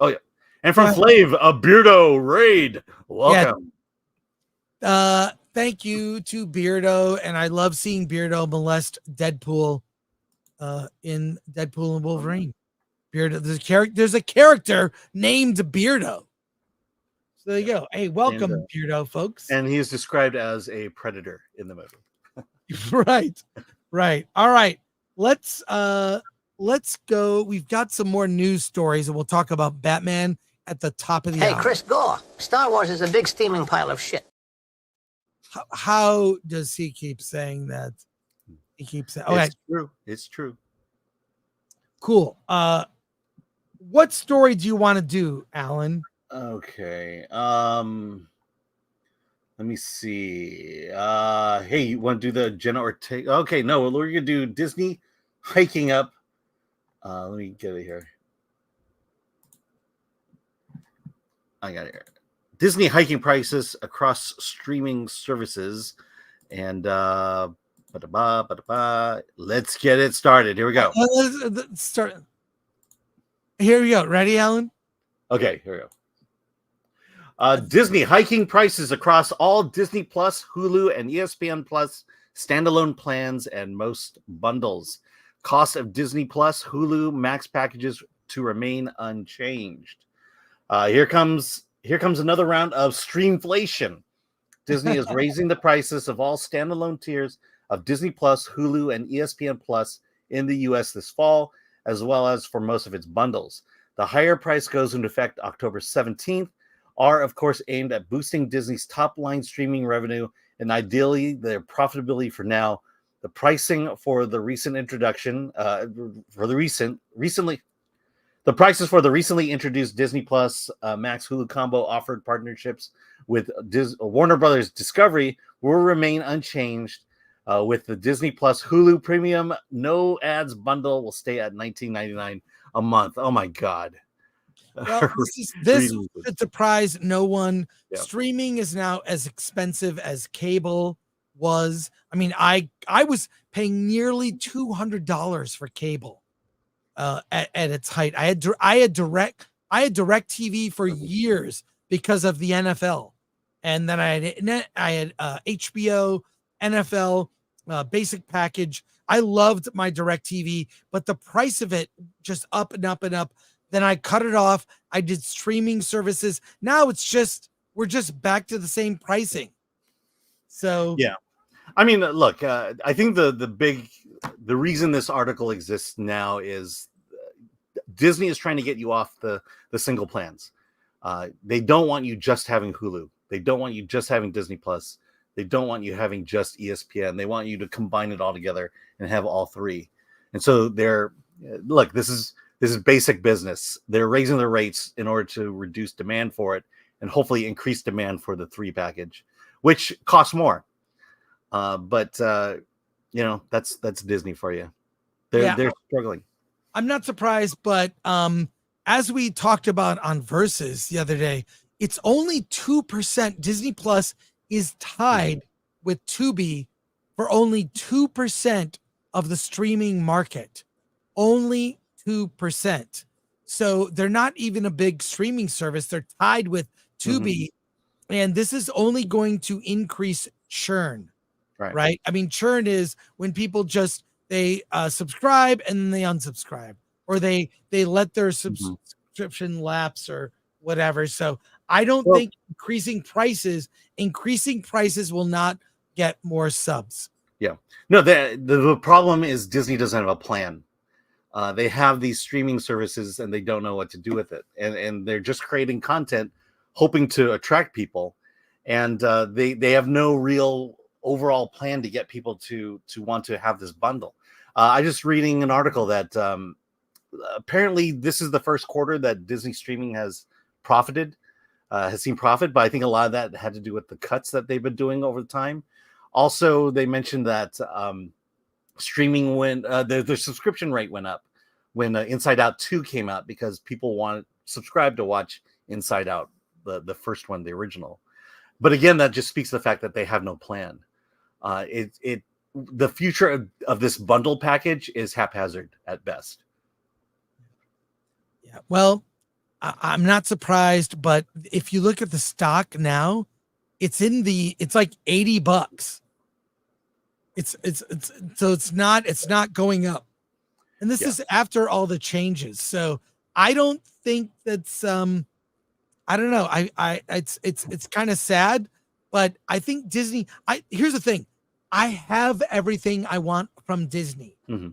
C: oh yeah, and from Flav, a Beardo raid. Welcome.
A: Yeah. Thank you to Beardo, and I love seeing Beardo molest Deadpool in Deadpool and Wolverine. Beardo, there's a character named Beardo. So there you go. Hey, welcome, Beardo, folks.
C: And he is described as a predator in the movie.
A: Right. All right. Let's go. We've got some more news stories, and we'll talk about Batman at the top of the hour.
F: Hey, Chris Gore, Star Wars is a big steaming pile of shit.
A: How does he keep saying that? He keeps saying, okay.
C: It's true. It's true.
A: Cool. What story do you want to do, Alan?
C: Okay. Let me see. Hey, you want to do the Jenna Ortega? Okay, no, we're gonna do Disney hiking up. Let me get it here. I got it here. Disney hiking prices across streaming services, and let's get it started. Here we go.
A: Let's start. Here we go. Ready, Alan?
C: Okay, here we go. Disney hiking prices across all Disney Plus, Hulu, and ESPN Plus standalone plans and most bundles. Cost of Disney Plus, Hulu, Max packages to remain unchanged. Here comes another round of streamflation. Disney is raising the prices of all standalone tiers of Disney Plus, Hulu, and ESPN Plus in the U.S. this fall, as well as for most of its bundles. The higher price goes into effect October 17th, are, of course, aimed at boosting Disney's top-line streaming revenue and ideally their profitability for now. The pricing for the recent introduction, the prices for the recently introduced Disney Plus Max Hulu combo offered partnerships with Warner Brothers Discovery will remain unchanged. With the Disney Plus Hulu Premium no ads bundle will stay at $19.99 a month. Oh my God.
A: Well, this should surprise no one. Yeah. Streaming is now as expensive as cable was. I mean, I was paying nearly $200 for cable at its height. I had direct TV for years because of the NFL, and then I had HBO, NFL, basic package. I loved my direct TV, but the price of it just up and up and up. Then I cut it off. I did streaming services. Now we're just back to the same pricing. So
C: yeah, I mean, look, I think the reason this article exists now is Disney is trying to get you off the single plans. They don't want you just having Hulu. They don't want you just having Disney Plus. They don't want you having just ESPN. They want you to combine it all together and have all three. And so this is basic business. They're raising the rates in order to reduce demand for it and hopefully increase demand for the 3 package, which costs more. But that's Disney for you. They're struggling.
A: I'm not surprised, but as we talked about on Versus the other day, it's only 2%. Disney Plus is tied with Tubi for only 2% of the streaming market. Only 2%. So they're not even a big streaming service. They're tied with Tubi, and this is only going to increase churn. Right? I mean, churn is when people they subscribe and then they unsubscribe, or they let their subscription lapse or whatever. So I don't think increasing prices will not get more subs.
C: Yeah. No, the problem is Disney doesn't have a plan. They have these streaming services and they don't know what to do with it. And they're just creating content, hoping to attract people. And they have no real overall plan to get people to want to have this bundle. I just reading an article that apparently this is the first quarter that Disney streaming has seen profit, but I think a lot of that had to do with the cuts that they've been doing over the time. Also, they mentioned that streaming when the subscription rate went up when Inside Out 2 came out, because people wanted subscribe to watch Inside Out, the first one, the original. But again, that just speaks to the fact that they have no plan. The future of this bundle package is haphazard at best.
A: Yeah. Well, I'm not surprised, but if you look at the stock now, it's like $80. It's not going up. And this is after all the changes. So I don't think that's I don't know. It's kind of sad, but I think Disney, here's the thing. I have everything I want from Disney.
C: Mm-hmm.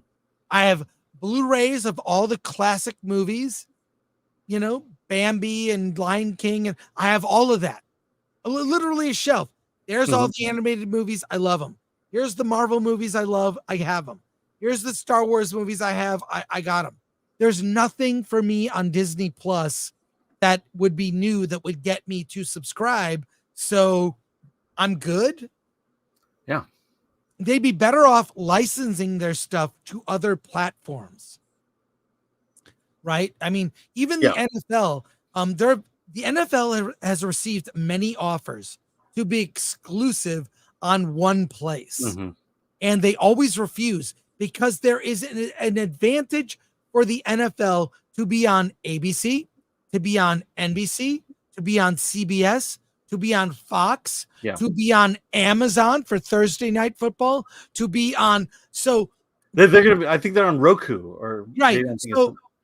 A: I have Blu-rays of all the classic movies, Bambi and Lion King, and I have all of that. Literally a shelf. There's all the animated movies. I love them. Here's the Marvel movies I love. I have them. Here's the Star Wars movies I have. I got them. There's nothing for me on Disney Plus that would be new that would get me to subscribe. So I'm good.
C: Yeah.
A: They'd be better off licensing their stuff to other platforms. Right? I mean, even the NFL, the NFL has received many offers to be exclusive on one place.
C: Mm-hmm.
A: And they always refuse, because there is an advantage for the NFL to be on ABC, to be on NBC, to be on CBS, to be on Fox, to be on Amazon for Thursday Night Football, to be on. So
C: they're going to be, I think they're on Roku or
A: right.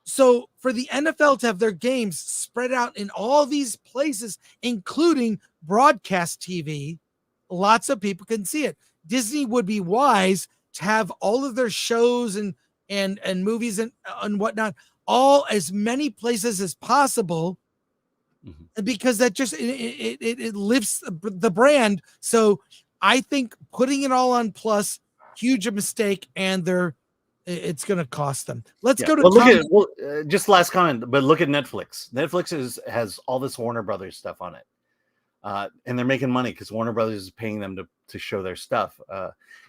A: So for the NFL to have their games spread out in all these places, including broadcast TV, lots of people can see it. Disney would be wise to have all of their shows and movies and whatnot, all as many places as possible, because that just it lifts the brand. So I think putting it all on Plus, huge mistake, and it's going to cost them. Let's go to
C: just last comment, but look at Netflix. Netflix has all this Warner Brothers stuff on it. And they're making money because Warner Brothers is paying them to show their stuff.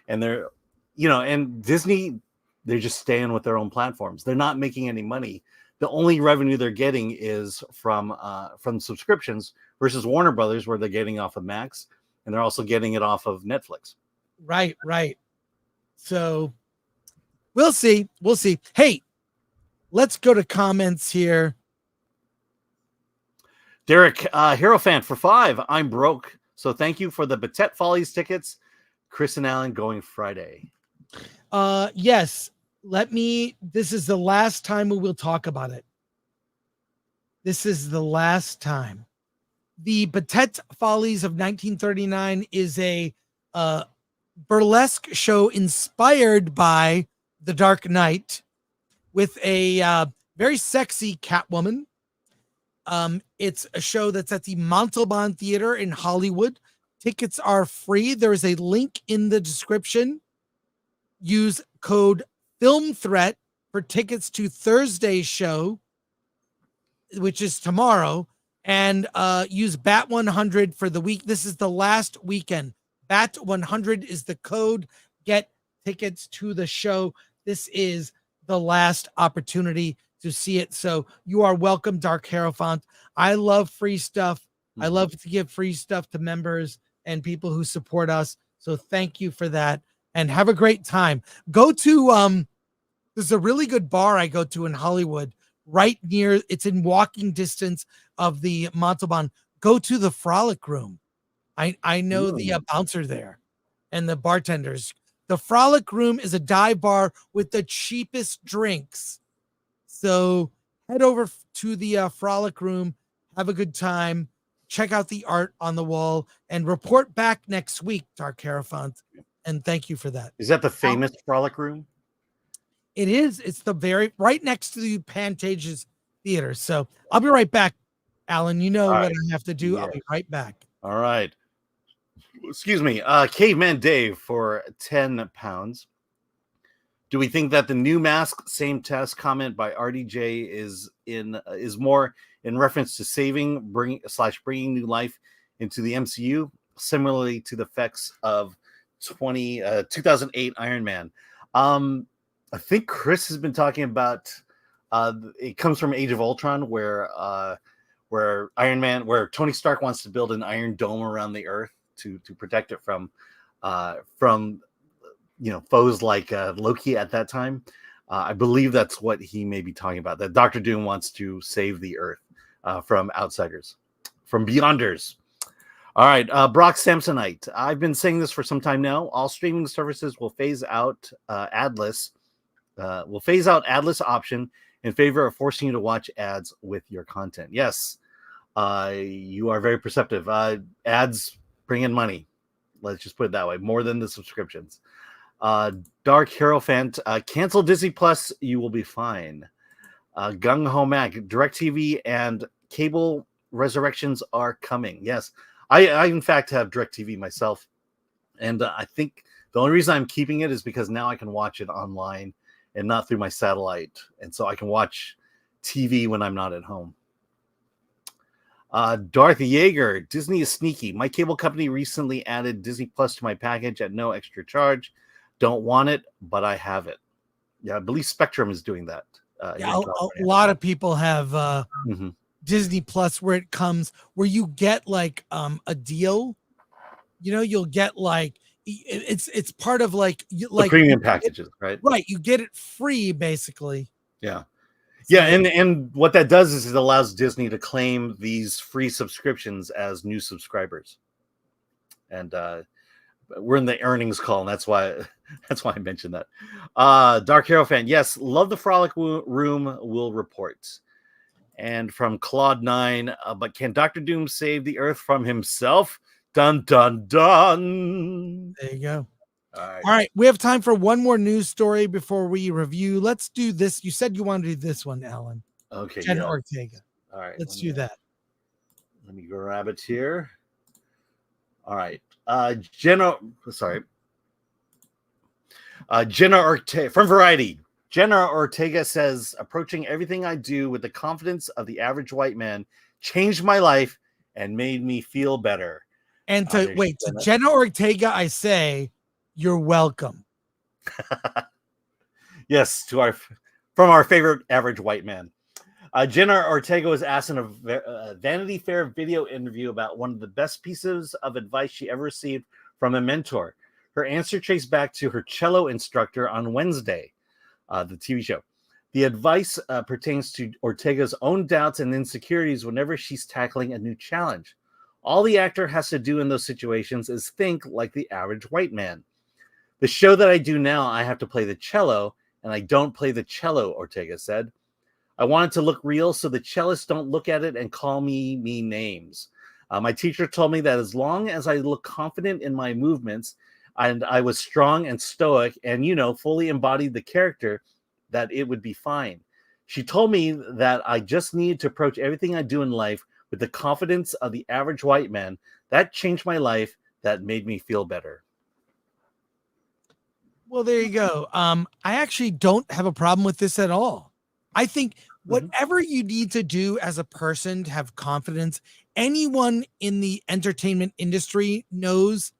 C: And they're, and Disney, they're just staying with their own platforms. They're not making any money. The only revenue they're getting is from subscriptions, versus Warner Brothers, where they're getting off of Max, and they're also getting it off of Netflix.
A: Right. So we'll see. Hey, let's go to comments here.
C: Derek, Hero Fan for 5. I'm broke, so thank you for the Batet Follies tickets. Chris and Alan going Friday.
A: Yes. This is the last time we will talk about it. This is the last time. The Batet Follies of 1939 is a burlesque show inspired by The Dark Knight, with a very sexy Catwoman. It's a show that's at the Montalban Theater in Hollywood. Tickets are free. There is a link in the description. Use code FilmThreat for tickets to Thursday's show, which is tomorrow, and use BAT100 for the week. This is the last weekend. BAT100 is the code. Get tickets to the show. This is the last opportunity to see it. So you are welcome, Dark Hierophant. I love free stuff. I love to give free stuff to members and people who support us. So thank you for that, and have a great time. Go to there's a really good bar I go to in Hollywood, right near, it's in walking distance of the Montalban. Go to the Frolic Room. I know the bouncer there and the bartenders. The Frolic Room is a dive bar with the cheapest drinks. So head over to the Frolic Room, have a good time, check out the art on the wall, and report back next week, Dark Hierophant. And thank you for that.
C: Is that the famous Frolic Room?
A: It is. It's the right next to the Pantages Theater. So I'll be right back, Alan. You know what I have to do. Yeah. I'll be right back.
C: All right. Excuse me. Caveman Dave for 10 pounds. Do we think that the new mask, same test comment by RDJ is more in reference to bringing new life into the MCU, similarly to the effects of 2008 Iron Man? I think Chris has been talking about. It comes from Age of Ultron, where Iron Man, where Tony Stark wants to build an iron dome around the Earth to protect it from foes like Loki at that time. I believe that's what he may be talking about. That Doctor Doom wants to save the Earth from outsiders, from Beyonders. All right, Brock Samsonite. I've been saying this for some time now. All streaming services will phase out adless. Will phase out adless option in favor of forcing you to watch ads with your content. Yes, you are very perceptive. Ads bring in money. Let's just put it that way. More than the subscriptions. Dark Hierophant. Cancel Disney Plus. You will be fine. Gung Ho Mac. DirecTV and cable resurrections are coming. Yes. I in fact have DirecTV myself. And I think the only reason I'm keeping it is because now I can watch it online and not through my satellite. And so I can watch TV when I'm not at home. Darth Yeager, Disney is sneaky. My cable company recently added Disney Plus to my package at no extra charge. Don't want it, but I have it. Yeah, I believe Spectrum is doing that.
A: A lot of people have Disney Plus where it comes, where you get like a deal. You'll get like it's part of like
C: premium packages, right?
A: Right, you get it free basically.
C: Yeah. Yeah, and what that does is it allows Disney to claim these free subscriptions as new subscribers. And we're in the earnings call, and that's why I mentioned that. Dark Hero fan, yes, love the Frolic Room will report. And from Claude 9, but can Dr. Doom save the Earth from himself? Dun dun dun.
A: There you go. All right, we have time for one more news story before we review. Let's do this. You said you wanted to do this one, Alan.
C: Okay.
A: Jenna Ortega.
C: All right.
A: Let's do that.
C: Let me grab it here. All right. Jenna Ortega from Variety. Jenna Ortega says, approaching everything I do with the confidence of the average white man changed my life and made me feel better.
A: And to Jenna Ortega, I say, you're welcome.
C: Yes, from our favorite average white man. Jenna Ortega was asked in a Vanity Fair video interview about one of the best pieces of advice she ever received from a mentor. Her answer traced back to her cello instructor on Wednesday, the TV show. The advice pertains to Ortega's own doubts and insecurities whenever she's tackling a new challenge. All the actor has to do in those situations is think like the average white man. The show that I do now, I have to play the cello, and I don't play the cello, Ortega said. I want it to look real so the cellists don't look at it and call me mean names. My teacher told me that as long as I look confident in my movements and I was strong and stoic and, fully embodied the character, that it would be fine. She told me that I just needed to approach everything I do in life with the confidence of the average white man. That changed my life. That made me feel better.
A: Well, there you go. I actually don't have a problem with this at all. I think whatever you need to do as a person to have confidence, anyone in the entertainment industry knows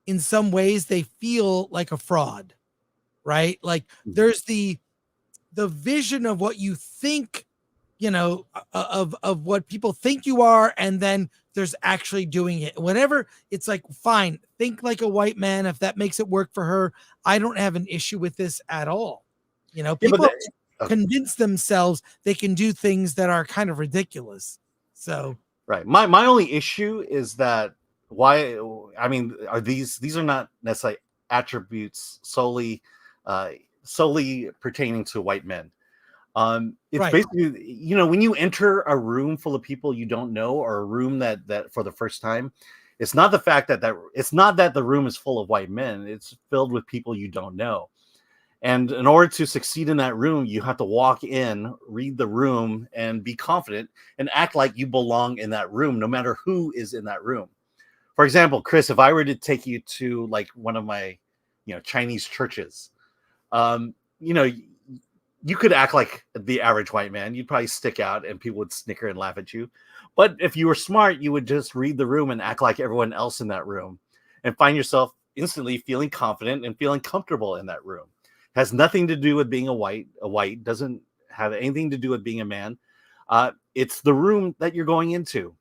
A: in some ways they feel like a fraud, right? Like there's the vision of what you think, of what people think you are, and then there's actually doing it. Whatever, it's like, fine, think like a white man. If that makes it work for her, I don't have an issue with this at all. People convince themselves they can do things that are kind of ridiculous. So,
C: right. My only issue is that are these are not necessarily attributes solely pertaining to white men. It's right. Basically, when you enter a room full of people you don't know, or a room that for the first time, it's not the fact that it's not that the room is full of white men. It's filled with people you don't know. And in order to succeed in that room, you have to walk in, read the room, and be confident and act like you belong in that room, no matter who is in that room. For example, Chris, if I were to take you to like one of my, Chinese churches, you could act like the average white man. You'd probably stick out and people would snicker and laugh at you. But if you were smart, you would just read the room and act like everyone else in that room and find yourself instantly feeling confident and feeling comfortable in that room. Has nothing to do with being a white. A white doesn't have anything to do with being a man. It's the room that you're going into.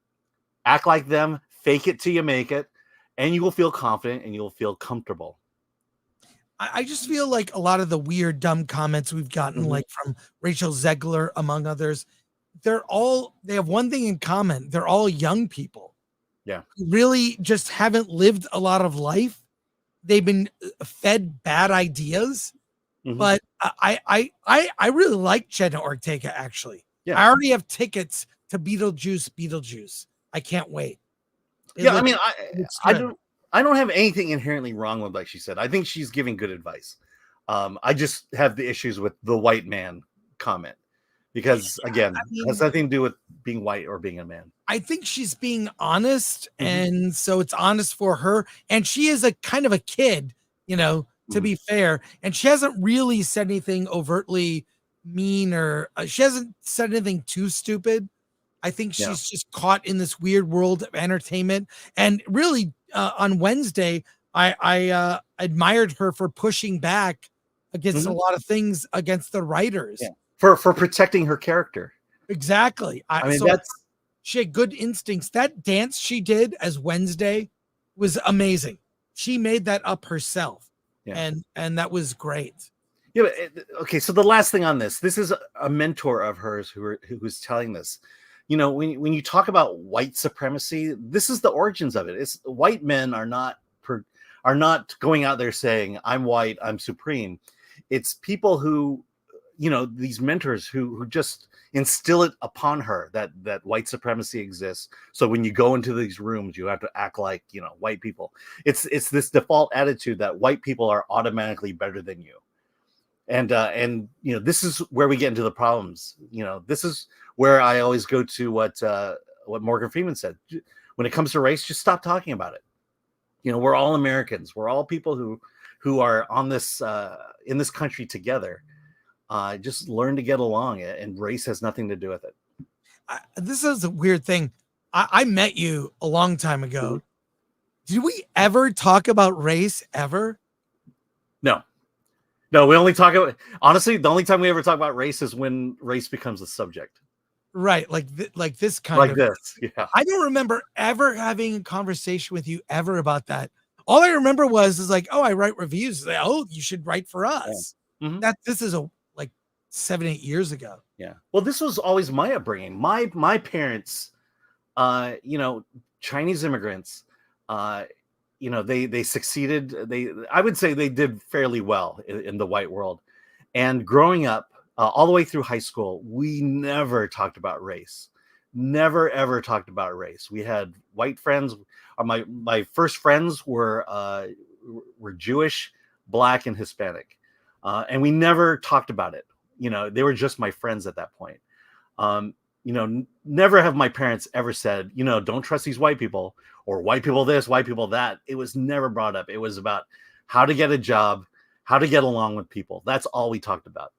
C: Act like them, fake it till you make it, and you will feel confident and you'll feel comfortable.
A: I just feel like a lot of the weird, dumb comments we've gotten, like from Rachel Zegler, among others, they have one thing in common. They're all young people.
C: Yeah.
A: Who really just haven't lived a lot of life. They've been fed bad ideas. But I really like Jenna Ortega, actually.
C: Yeah.
A: I already have tickets to Beetlejuice. I can't wait.
C: I don't have anything inherently wrong with, like she said. I think she's giving good advice. I just have the issues with the white man comment because, again, it has nothing to do with being white or being a man.
A: I think she's being honest, and so it's honest for her. And she is a kind of a kid, to be fair. And she hasn't really said anything overtly mean or she hasn't said anything too stupid. I think she's just caught in this weird world of entertainment. And really, on Wednesday, I admired her for pushing back against a lot of things against the writers.
C: Yeah. For protecting her character.
A: Exactly. She had good instincts. That dance she did as Wednesday was amazing. She made that up herself. Yeah. And that was great.
C: Yeah. But, okay. So the last thing on this is a mentor of hers who's telling this. When you talk about white supremacy, this is the origins of it. It's white men are not going out there saying, I'm white, I'm supreme. It's people who, these mentors who just instill it upon her that white supremacy exists. So when you go into these rooms, you have to act like, white people. It's this default attitude that white people are automatically better than you. And this is where we get into the problems. This is where I always go to what Morgan Freeman said. When it comes to race, just stop talking about it. We're all Americans. We're all people who are on this in this country together. Just learn to get along, and race has nothing to do with it.
A: This is a weird thing. I met you a long time ago. Did we ever talk about race ever?
C: No, we only talk about, honestly, the only time we ever talk about race is when race becomes a subject.
A: Right. Like this kind
C: like
A: of.
C: This. Yeah.
A: I don't remember ever having a conversation with you ever about that. All I remember is like, oh, I write reviews. Like, oh, you should write for us. Yeah. This is like 7-8 years ago.
C: Yeah. Well, this was always my upbringing. My parents, Chinese immigrants, they succeeded. I would say they did fairly well in the white world. And growing up all the way through high school, we never talked about race. Never, ever talked about race. We had white friends. My first friends were Jewish, Black, and Hispanic. And we never talked about it. They were just my friends at that point. Never have my parents ever said, don't trust these white people, or white people this, white people that. It was never brought up. It was about how to get a job, how to get along with people. That's all we talked about.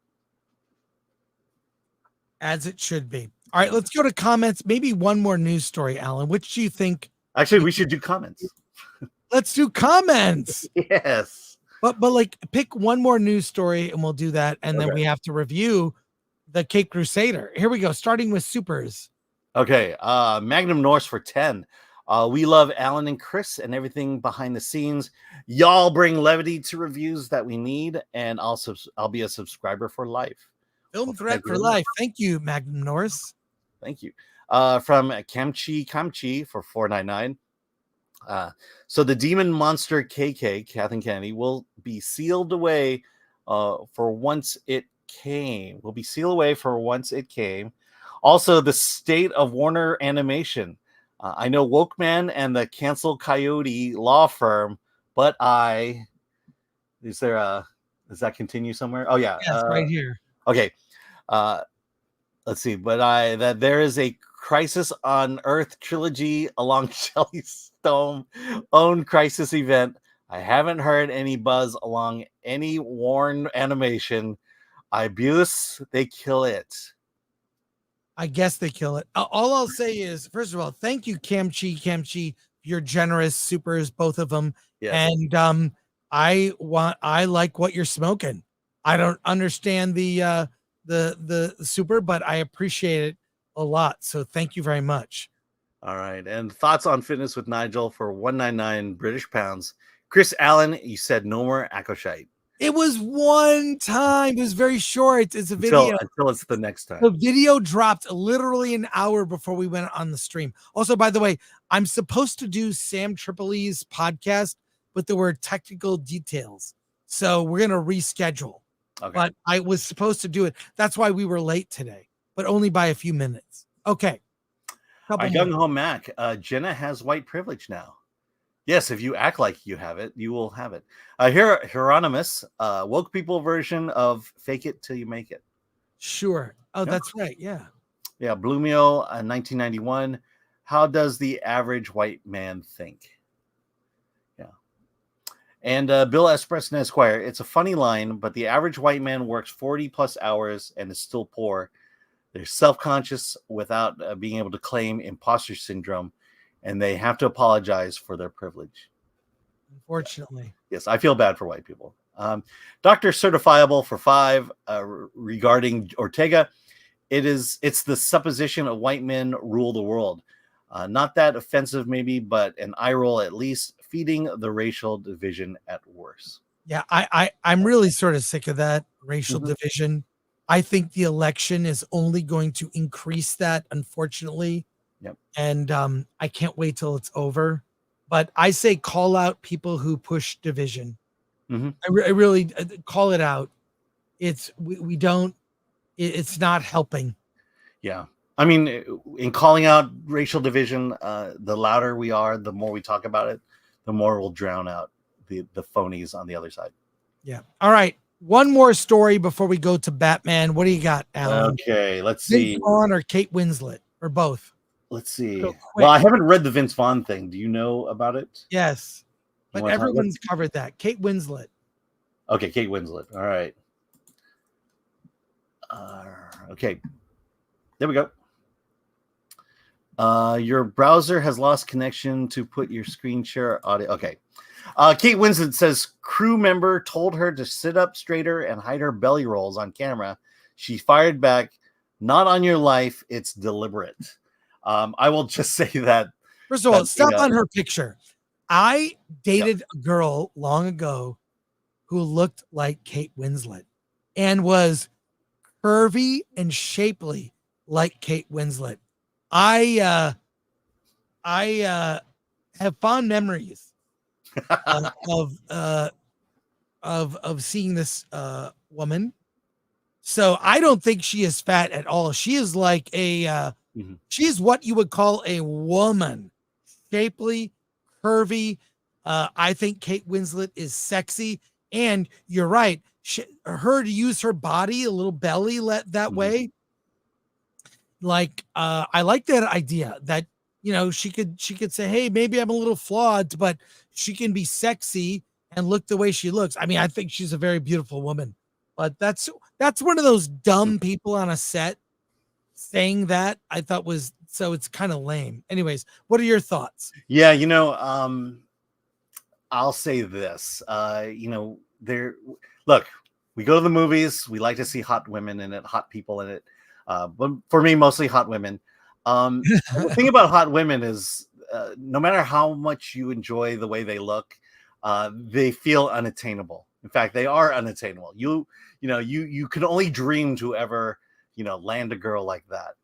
A: As it should be. All right, let's go to comments. Maybe one more news story, Alan. Which do you think?
C: Actually, we should do comments.
A: Let's do comments.
C: Yes.
A: But like pick one more news story and we'll do that. And then we have to review the Cape Crusader. Here we go. Starting with supers.
C: Okay. Magnum Norse for 10. We love Alan and Chris and everything behind the scenes. Y'all bring levity to reviews that we need. And also I'll be a subscriber for life.
A: Film threat for life. Thank you, Magnum Norse.
C: Thank you. From Kamchi for $4.99. So the demon monster KK, Kathleen Kennedy, will be sealed away for once it came. Will be sealed away for once it came. Also, the state of Warner Animation. I know Wokeman and the Cancel Coyote law firm, but does that continue somewhere? Oh yeah.
A: Yes, right here.
C: Okay. Let's see. But that there is a Crisis on Earth trilogy along Shelley Stone own Crisis event. I haven't heard any buzz along any Warren animation. Abuse, they kill it.
A: I guess they kill it. All I'll say is, first of all, thank you, Kamchi. You're generous, supers, both of them.
C: Yes.
A: And I like what you're smoking. I don't understand the super, but I appreciate it a lot. So thank you very much.
C: All right. And thoughts on fitness with Nigel for 199 British pounds. Chris Allen, you said no more Acolyte.
A: It was one time. It was very short. It's a video.
C: Until it's the next time.
A: The video dropped literally an hour before we went on the stream. Also, by the way, I'm supposed to do Sam Tripoli's podcast, but there were technical details. So we're going to reschedule. Okay. But I was supposed to do it. That's why we were late today, but only by a few minutes. Okay.
C: Young Ho Mac, Jenna has white privilege now. Yes, if you act like you have it, you will have it. Hieronymus, woke people version of fake it till you make it.
A: Sure. Oh, that's right. Yeah.
C: Yeah. Blumio, 1991. How does the average white man think? Yeah. And Bill Espresso Esquire, it's a funny line, but the average white man works 40 plus hours and is still poor. They're self-conscious without being able to claim imposter syndrome, and they have to apologize for their privilege.
A: Unfortunately.
C: Yes, I feel bad for white people. Dr. Certifiable for 5 regarding Ortega. It's the supposition of white men rule the world. Not that offensive, maybe, but an eye roll at least, feeding the racial division at worst.
A: Yeah, I'm really sort of sick of that racial division. I think the election is only going to increase that, unfortunately.
C: Yep. And
A: I can't wait till it's over. But I say call out people who push division. I really call it out. It's not helping.
C: Yeah. I mean, in calling out racial division, the louder we are, the more we talk about it, the more we'll drown out the phonies on the other side.
A: Yeah. All right. One more story before we go to Batman. What do you got, Alan?
C: Okay, let's see.
A: Vince Vaughn or Kate Winslet or both?
C: Let's see. Well, I haven't read the Vince Vaughn thing. Do you know about it?
A: Yes, but everyone's covered that. Kate Winslet.
C: Okay, Kate Winslet. All right. Okay. There we go. Your browser has lost connection to put your screen share audio. Okay. Kate Winslet says crew member told her to sit up straighter and hide her belly rolls on camera. She fired back, "Not on your life. It's deliberate." I will just say that.
A: First of all, stop on her picture. I dated a girl long ago who looked like Kate Winslet and was curvy and shapely like Kate Winslet. I have fond memories of seeing this woman. So I don't think she is fat at all. She is like she's what you would call a woman, shapely, curvy. I think Kate Winslet is sexy, and you're right. Her to use her body, a little belly that way. Like I like that idea that she could say, hey, maybe I'm a little flawed, but she can be sexy and look the way she looks. I mean, I think she's a very beautiful woman, but that's one of those dumb people on a set saying that I thought was, so it's kind of lame. Anyways, what are your thoughts?
C: Yeah. I'll say this, look, we go to the movies. We like to see hot women in it, hot people in it. But for me, mostly hot women. The thing about hot women is no matter how much you enjoy the way they look, they feel unattainable. In fact, they are unattainable. You can only dream to ever, land a girl like that.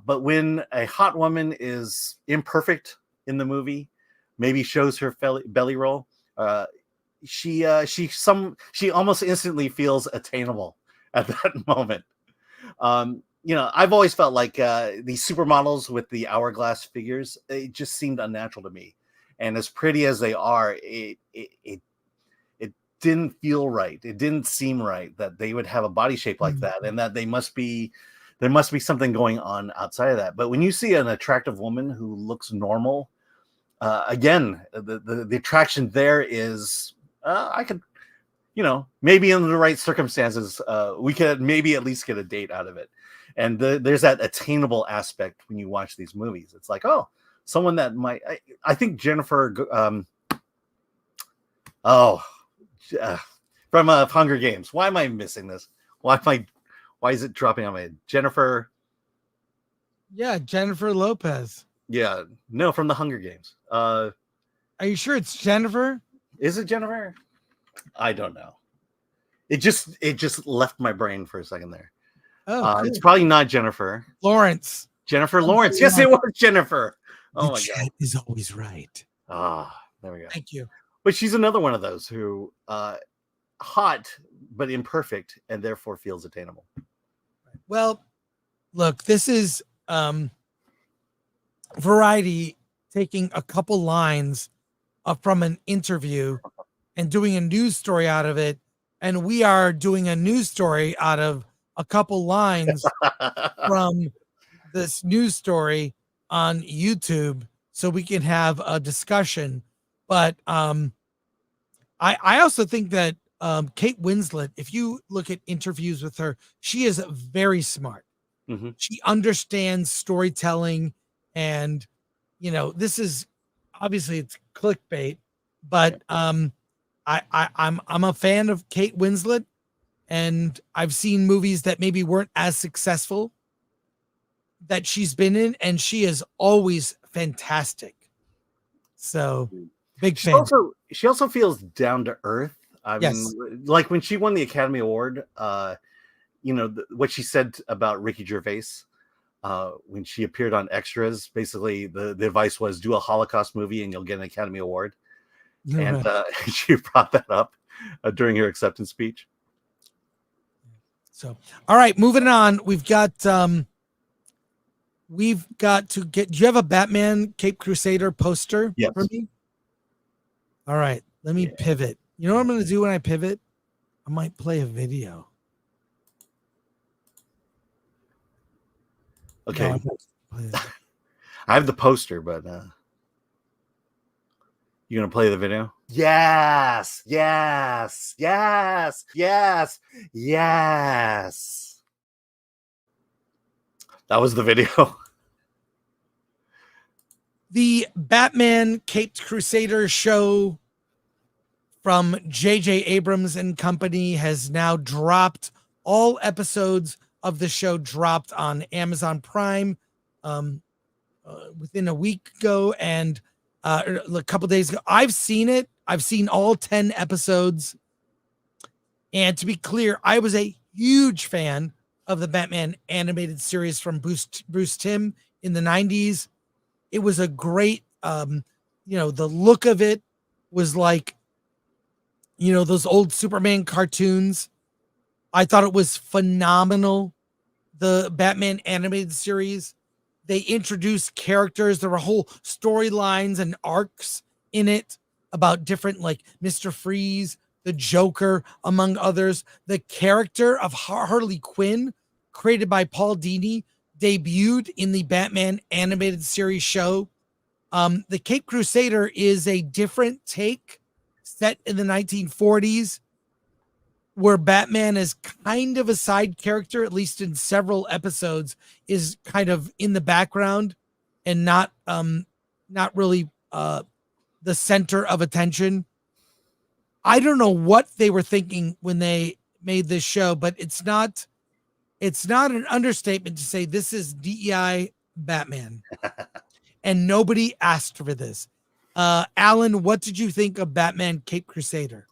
C: But when a hot woman is imperfect in the movie, maybe shows her belly roll, she almost instantly feels attainable at that moment. I've always felt like these supermodels with the hourglass figures, it just seemed unnatural to me. And as pretty as they are, it didn't feel right. It didn't seem right that they would have a body shape like that, and that there must be something going on outside of that. But when you see an attractive woman who looks normal, again, the attraction there is, I could, maybe in the right circumstances, we could maybe at least get a date out of it. And there's that attainable aspect when you watch these movies. It's like, oh, someone that might, I think Jennifer, if from Hunger Games. Why am I missing this? Why is it dropping on my head? Jennifer.
A: Yeah, Jennifer Lopez.
C: Yeah, no, from the Hunger Games.
A: Are you sure it's Jennifer?
C: Is it Jennifer? I don't know. It just left my brain for a second there.
A: Oh, cool.
C: It's probably not Jennifer
A: Lawrence.
C: Jennifer Lawrence. Yes, it was Jennifer. Oh my
A: chat
C: god,
A: is always right.
C: There we go.
A: Thank you.
C: But she's another one of those who hot but imperfect and therefore feels attainable.
A: Well, look, this is Variety taking a couple lines from an interview and doing a news story out of it, and we are doing a news story out of a couple lines from this news story on YouTube, so we can have a discussion. But I also think that Kate Winslet, if you look at interviews with her, she is very smart.
C: Mm-hmm.
A: She understands storytelling, and this is obviously it's clickbait, but I'm a fan of Kate Winslet, and I've seen movies that maybe weren't as successful that she's been in, and she is always fantastic. So big fan.
C: She also feels down to earth. I mean, like when she won the Academy Award, what she said about Ricky Gervais when she appeared on Extras, basically the advice was do a Holocaust movie and you'll get an Academy Award. And she brought that up during her acceptance speech.
A: So, all right, moving on. We've got to get. Do you have a Batman Cape Crusader poster for me? All right, let me pivot. You know what I'm going to do when I pivot? I might play a video.
C: Okay.
A: No,
C: I have the poster, but you gonna play the video? Yes. That was the video.
A: The Batman Caped Crusader show from J.J. Abrams and company has now dropped. All episodes of the show dropped on Amazon Prime within a week ago, and a couple days ago. I've seen it. I've seen all 10 episodes. And to be clear, I was a huge fan of the Batman animated series from Bruce Timm in the 90s. It was a great, the look of it was like, those old Superman cartoons. I thought it was phenomenal. The Batman animated series, they introduced characters. There were whole storylines and arcs in it about different, like Mr. Freeze, the Joker, among others. The character of Harley Quinn, created by Paul Dini, debuted in the Batman animated series show. The Cape Crusader is a different take set in the 1940s, where Batman is kind of a side character, at least in several episodes, is kind of in the background and not really the center of attention. I don't know what they were thinking when they made this show, but it's not an understatement to say this is DEI Batman. And nobody asked for this. Alan, what did you think of Batman Cape Crusader?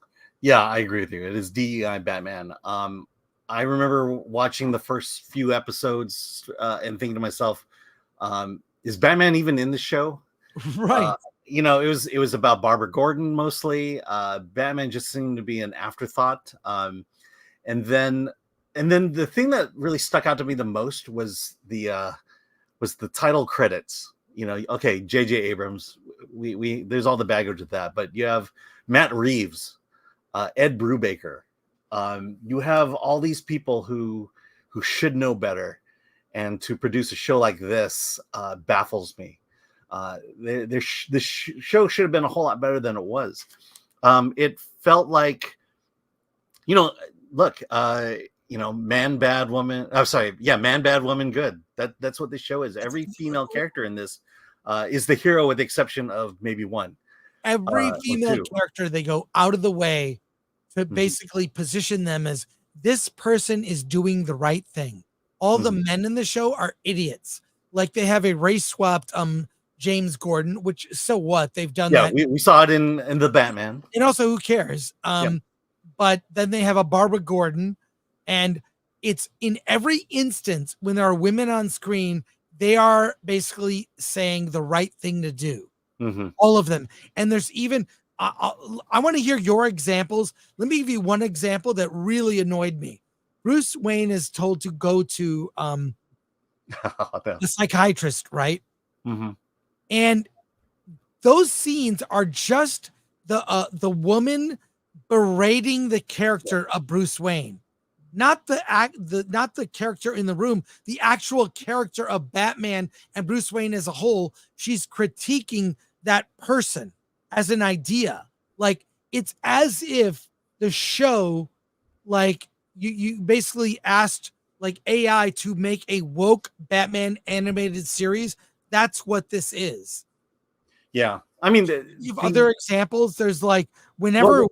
C: Yeah, I agree with you. It is DEI Batman. I remember watching the first few episodes and thinking to myself, is Batman even in the show?
A: Right.
C: It was about Barbara Gordon mostly. Batman just seemed to be an afterthought. And then the thing that really stuck out to me the most was the title credits. Okay, J.J. Abrams. We there's all the baggage with that, but you have Matt Reeves, Ed Brubaker. You have all these people who should know better, and to produce a show like this baffles me. This show should have been a whole lot better than it was. It felt like, man, bad woman. Oh, sorry. Yeah. Man, bad woman, good. That's what this show is. Every female character in this is the hero with the exception of maybe one.
A: Every female character, they go out of the way to basically position them as this person is doing the right thing. All the men in the show are idiots. Like they have a race swapped James Gordon, which so what? They've done that.
C: We saw it in the Batman.
A: And also, who cares? But then they have a Barbara Gordon, and it's in every instance when there are women on screen, they are basically saying the right thing to do. All of them. And there's even, I want to hear your examples. Let me give you one example that really annoyed me. Bruce Wayne is told to go to the psychiatrist, right? And those scenes are just the woman berating the character of Bruce Wayne, not the character in the room, the actual character of Batman and Bruce Wayne as a whole. She's critiquing that person as an idea. Like it's as if the show, like you basically asked like AI to make a woke Batman animated series. That's what this is.
C: Yeah. I mean,
A: you have other examples. There's like whenever.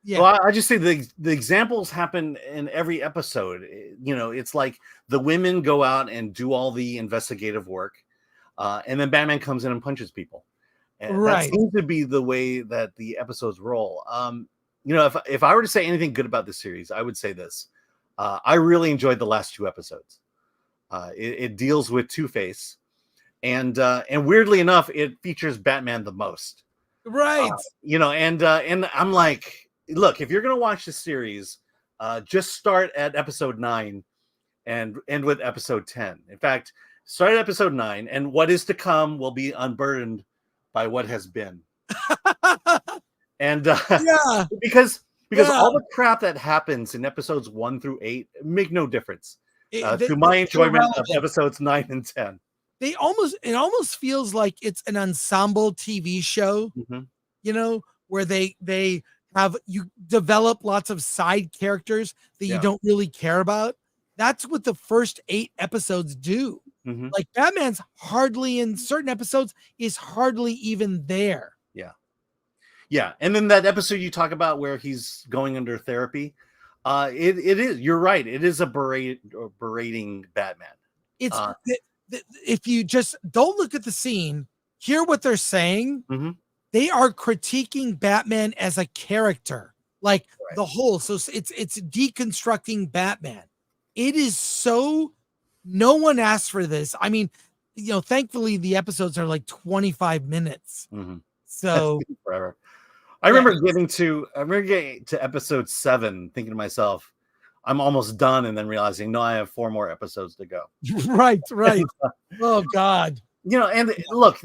C: Well, I just say the examples happen in every episode. You know, it's like the women go out and do all the investigative work, and then Batman comes in and punches people. And that seems to be the way that the episodes roll. You know, if I were to say anything good about this series, I would say this. I really enjoyed the last 2 episodes. It deals with Two-Face, and weirdly enough, it features Batman the most.
A: Right.
C: You know, and I'm like, look, if you're gonna watch the series, just start at episode 9 and end with episode 10. In fact, start at episode 9, and what is to come will be unburdened by what has been. And because all the crap that happens in episodes 1 through 8 make no difference to my enjoyment of episodes 9 and 10.
A: It almost feels like it's an ensemble TV show, you know, where they have you develop lots of side characters that you don't really care about. That's what the first 8 episodes do. Like Batman's hardly in certain episodes is hardly even there.
C: Yeah. And then that episode you talk about where he's going under therapy, it is, you're right. It is a berating Batman.
A: It's if you just don't look at the scene, hear what they're saying. They are critiquing Batman as a character, like the whole. So it's deconstructing Batman. It is so. No one asked for this. I mean, you know, thankfully the episodes are like 25 minutes. So
C: forever. I remember getting to episode 7, thinking to myself, I'm almost done, and then realizing, no, I have 4 more episodes to go.
A: Right. Oh God.
C: You know, and look,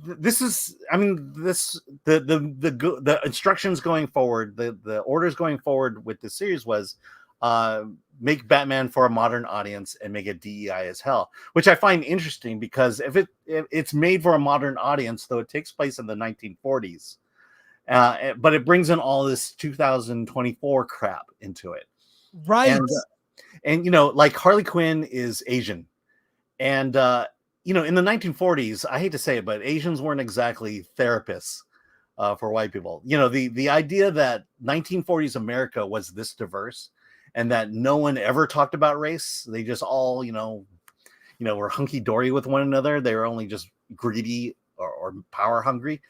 C: this is, I mean, the instructions going forward, the orders going forward with the series was make Batman for a modern audience and make it DEI as hell, which I find interesting because if it's made for a modern audience, though it takes place in the 1940s, but it brings in all this 2024 crap into it.
A: Right.
C: And you know, like Harley Quinn is Asian, and you know, in the 1940s, I hate to say it, but Asians weren't exactly therapists for white people. You know, the idea that 1940s America was this diverse and that no one ever talked about race. They just all, you know, were hunky-dory with one another. They were only just greedy or power hungry.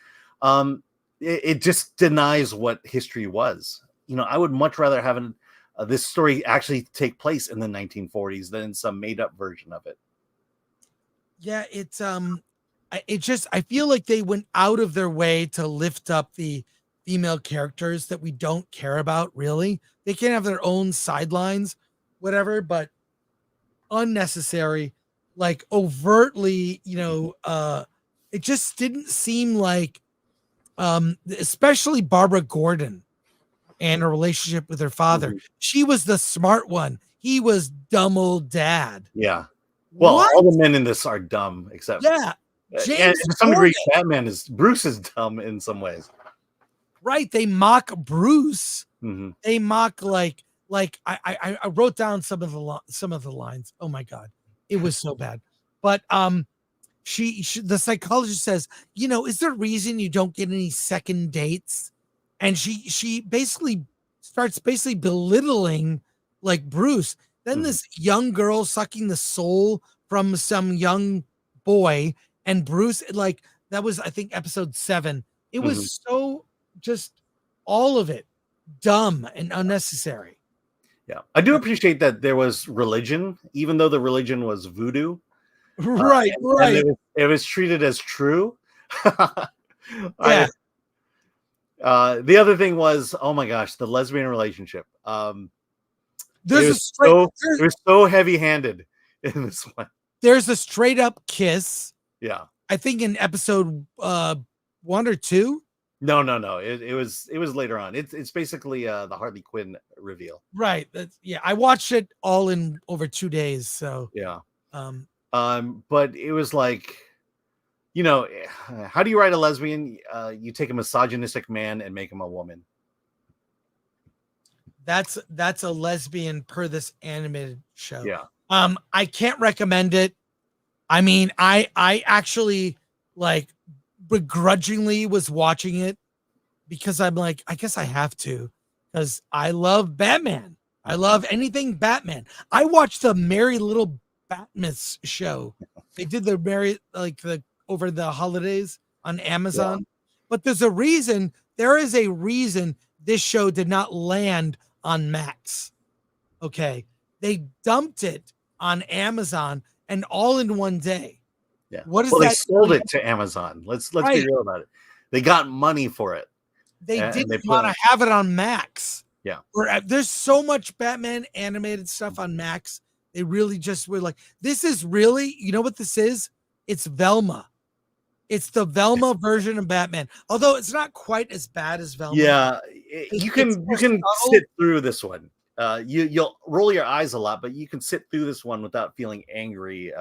C: It just denies what history was. You know, I would much rather have this story actually take place in the 1940s than some made-up version of it.
A: Yeah, it's I feel like they went out of their way to lift up the female characters that we don't care about, really. They can have their own sidelines, whatever, but unnecessary, like overtly, you know, it just didn't seem like especially Barbara Gordon and her relationship with her father. She was the smart one. He was dumb old dad.
C: Yeah. Well, all the men in this are dumb, except
A: and
C: to some degree, Bruce is dumb in some ways.
A: Right? They mock Bruce. They mock like I wrote down some of the lines. Oh my God, it was so bad. But she the psychologist says, you know, is there a reason you don't get any second dates? and she basically starts belittling like Bruce. Then this young girl sucking the soul from some young boy, and Bruce, like that was I think episode 7. It was so just all of it dumb and unnecessary.
C: Yeah, I do appreciate that there was religion, even though the religion was voodoo.
A: Right.
C: And it was treated as true.
A: Yeah.
C: The other thing was, oh my gosh, the lesbian relationship. It was so heavy-handed in this one.
A: There's a straight up kiss.
C: Yeah.
A: I think in episode 1 or 2.
C: No. It was later on. It's basically the Harley Quinn reveal.
A: Right. I watched it all in over 2 days. So
C: yeah. But it was like, how do you write a lesbian? You take a misogynistic man and make him a woman.
A: That's a lesbian per this animated show.
C: Yeah.
A: I can't recommend it. I mean, I actually like begrudgingly was watching it because I'm like, I guess I have to, because I love Batman. I love anything Batman. I watched the Merry Little Batmas show. They did over the holidays on Amazon. Yeah. But there is a reason this show did not land on Max. Okay. They dumped it on Amazon and all in one day.
C: Yeah.
A: What is
C: that? They sold it to Amazon. Let's be real about it. They got money for it.
A: They didn't want to have it on Max.
C: Yeah.
A: There's so much Batman animated stuff on Max. They really just were like, this is really, you know what this is? It's Velma. It's the Velma version of Batman. Although it's not quite as bad as Velma.
C: Yeah. You can sit through this one. You'll roll your eyes a lot, but you can sit through this one without feeling angry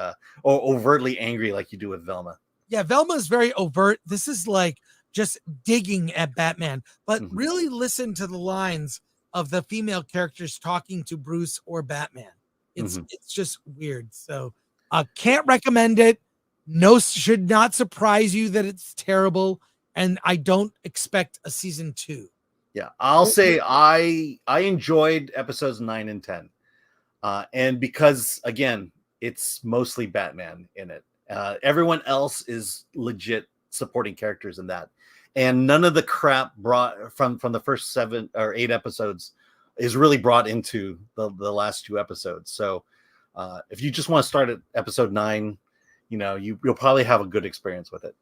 C: or overtly angry like you do with Velma.
A: Yeah, Velma is very overt. This is like just digging at Batman, but really listen to the lines of the female characters talking to Bruce or Batman. It's just weird. So can't recommend it. No, should not surprise you that it's terrible, and I don't expect a season 2.
C: Yeah, I'll say I enjoyed episodes 9 and 10. And because, again, it's mostly Batman in it. Everyone else is legit supporting characters in that. And none of the crap brought from the first 7 or 8 episodes is really brought into the last 2 episodes. So if you just want to start at episode 9, you'll probably have a good experience with it.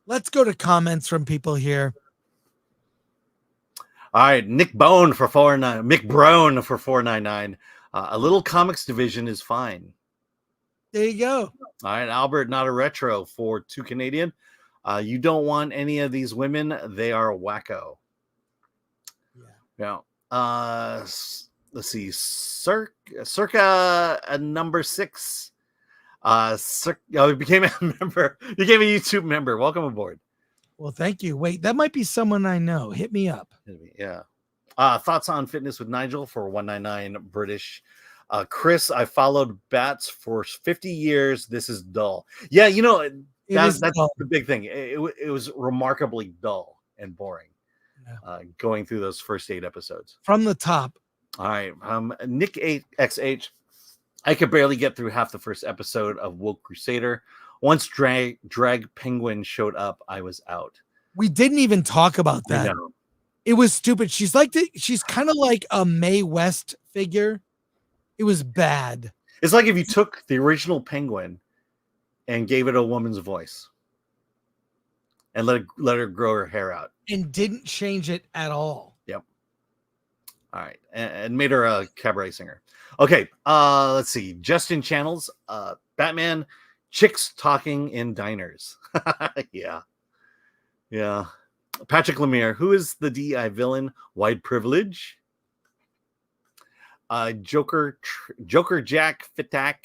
A: Let's go to comments from people here.
C: All right, Mick Brown for $4.99. A little comics division is fine.
A: There you go.
C: All right, Albert, not a retro for $2 Canadian. You don't want any of these women. They are wacko. Yeah. Let's see. Circa number 6. You became a member. You became a YouTube member. Welcome aboard.
A: Well, thank you. Wait, that might be someone I know. Hit me up.
C: Yeah. Thoughts on fitness with Nigel for $1.99 British. Chris, I followed Bats for 50 years. This is dull. Yeah, that's the big thing. It was remarkably dull and boring. Yeah. Going through those first 8 episodes.
A: From the top.
C: All right. Nick 8XH. I could barely get through half the first episode of Woke Crusader. Once drag Penguin showed up, I was out.
A: We didn't even talk about that. It was stupid. She's kind of like a Mae West figure. It was bad.
C: It's like if you took the original Penguin and gave it a woman's voice and let her grow her hair out
A: and didn't change it at all.
C: Yep. All right, and made her a cabaret singer. Okay, let's see. Justin Channels, Batman. Chicks talking in diners. Yeah. Patrick Lemire, who is the DEI villain? White privilege. Joker Jack Fitak.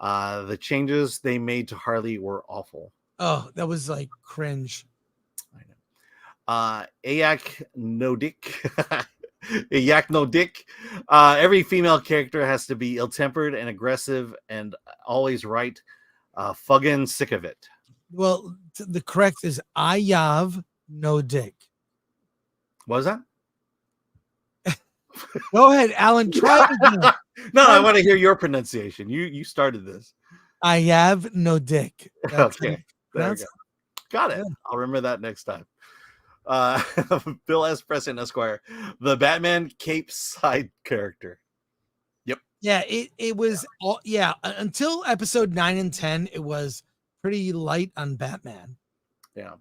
C: The changes they made to Harley were awful.
A: Oh, that was like cringe.
C: I know. Ayak no dick. Ayak no dick. Every female character has to be ill-tempered and aggressive and always right. Fucking sick of it.
A: Well, the correct is Ayav no dick.
C: What was that?
A: Go ahead, Alan. Try it again.
C: No, I want to hear your pronunciation. You started this.
A: I have no dick. That's
C: Okay. There we go.
A: it.
C: Got it. I'll remember that next time. Bill S. Preston, Esquire, the Batman Cape side character. Yep.
A: Yeah, it was all until episode 9 and 10, it was pretty light on Batman.
C: Yeah.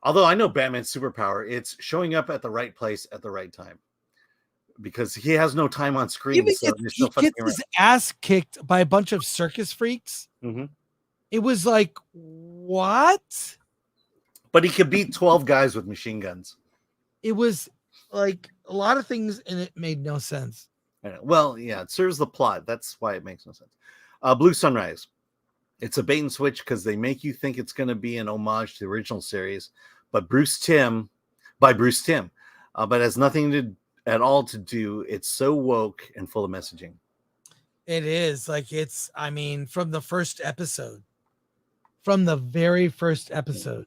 C: Although I know Batman's superpower, it's showing up at the right place at the right time. Because he has no time on screen.
A: He gets his ass kicked by a bunch of circus freaks.
C: Mm-hmm.
A: It was like, what?
C: But he could beat 12 guys with machine guns.
A: It was like a lot of things, and it made no sense.
C: Well, yeah, it serves the plot. That's why it makes no sense. Blue Sunrise. It's a bait and switch because they make you think it's going to be an homage to the original series, but Bruce Timm, but has nothing at all to do. It's so woke and full of messaging.
A: It is like from the first episode, from the very first episode.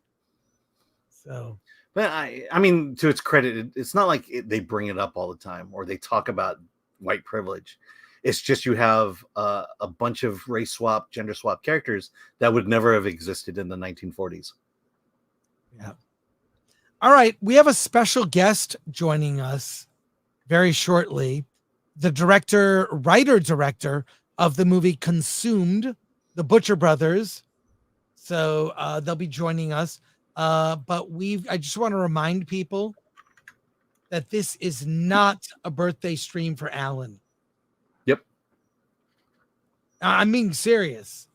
A: So,
C: but I mean, to its credit, it's not like they bring it up all the time or they talk about white privilege. It's just you have a bunch of race swap, gender swap characters that would never have existed in the 1940s.
A: Yeah. All right, we have a special guest joining us very shortly. The writer-director of the movie Consumed, the Butcher Brothers. So they'll be joining us. But I just want to remind people that this is not a birthday stream for Alan.
C: Yep.
A: I'm being serious.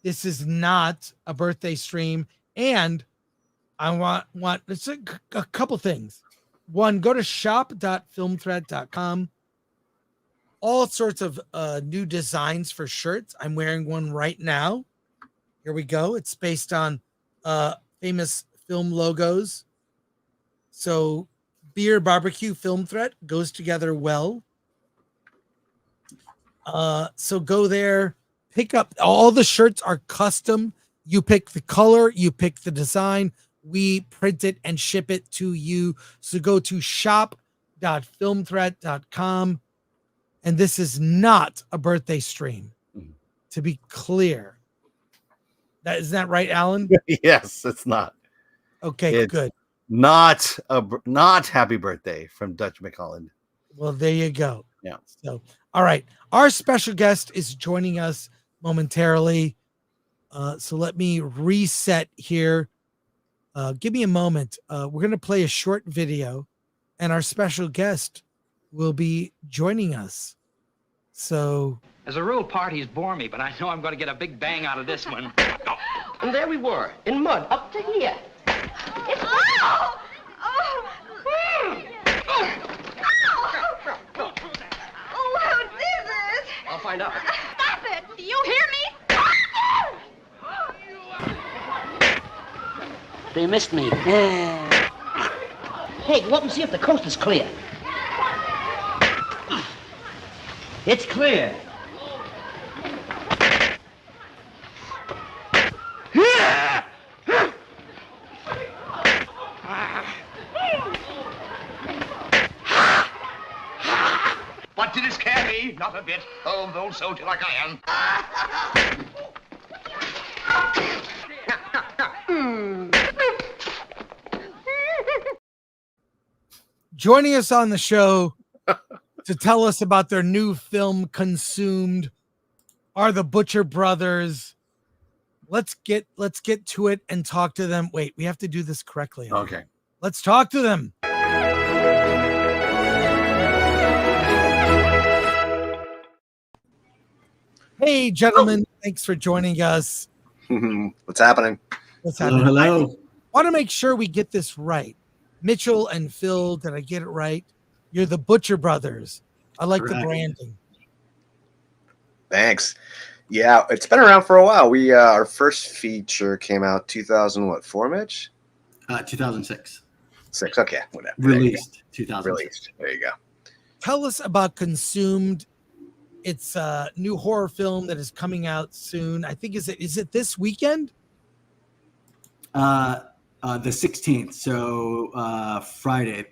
A: This is not a birthday stream. And I want it's a couple things. One, go to shop.filmthreat.com. All sorts of new designs for shirts. I'm wearing one right now. Here we go. It's based on famous film logos. So beer, barbecue, film threat goes together well. So go there, pick up. All the shirts are custom. You pick the color, you pick the design. We print it and ship it to you. So go to shop.filmthreat.com. And this is not a birthday stream, to be clear. Isn't that right, Alan?
C: Yes, it's not.
A: Okay,
C: it's
A: good.
C: Not happy birthday from Dutch McColland.
A: Well, there you go.
C: Yeah.
A: So, all right. Our special guest is joining us momentarily. So let me reset here. Give me a moment. We're going to play a short video, and our special guest will be joining us. So,
D: as a rule, parties bore me, but I know I'm going to get a big bang out of this one. And there we were, in mud, up to here.
E: Oh, who's this?
D: I'll find out.
E: Stop it! Do you hear me?
F: They missed me. Hey, go up and see if the coast is clear. It's clear.
D: What did it scare me? Not a bit. Oh, old soldier like I am.
A: joining us on the show to tell us about their new film, Consumed, are the Butcher Brothers. Let's get to it and talk to them. Wait, we have to do this correctly.
C: Okay.
A: Let's talk to them. Hey, gentlemen, thanks for joining us.
M: What's happening?
A: Hello. I want to make sure we get this right. Mitchell and Phil, did I get it right? You're the Butcher Brothers. I like the branding.
M: Thanks. Yeah, it's been around for a while. We our first feature came out 2004, Mitch?
N: 2006.
M: 6. Okay, whatever.
N: Released 2006.
M: Released. There you go.
A: Tell us about Consumed. It's a new horror film that is coming out soon. I think is it this weekend?
N: The 16th, so Friday,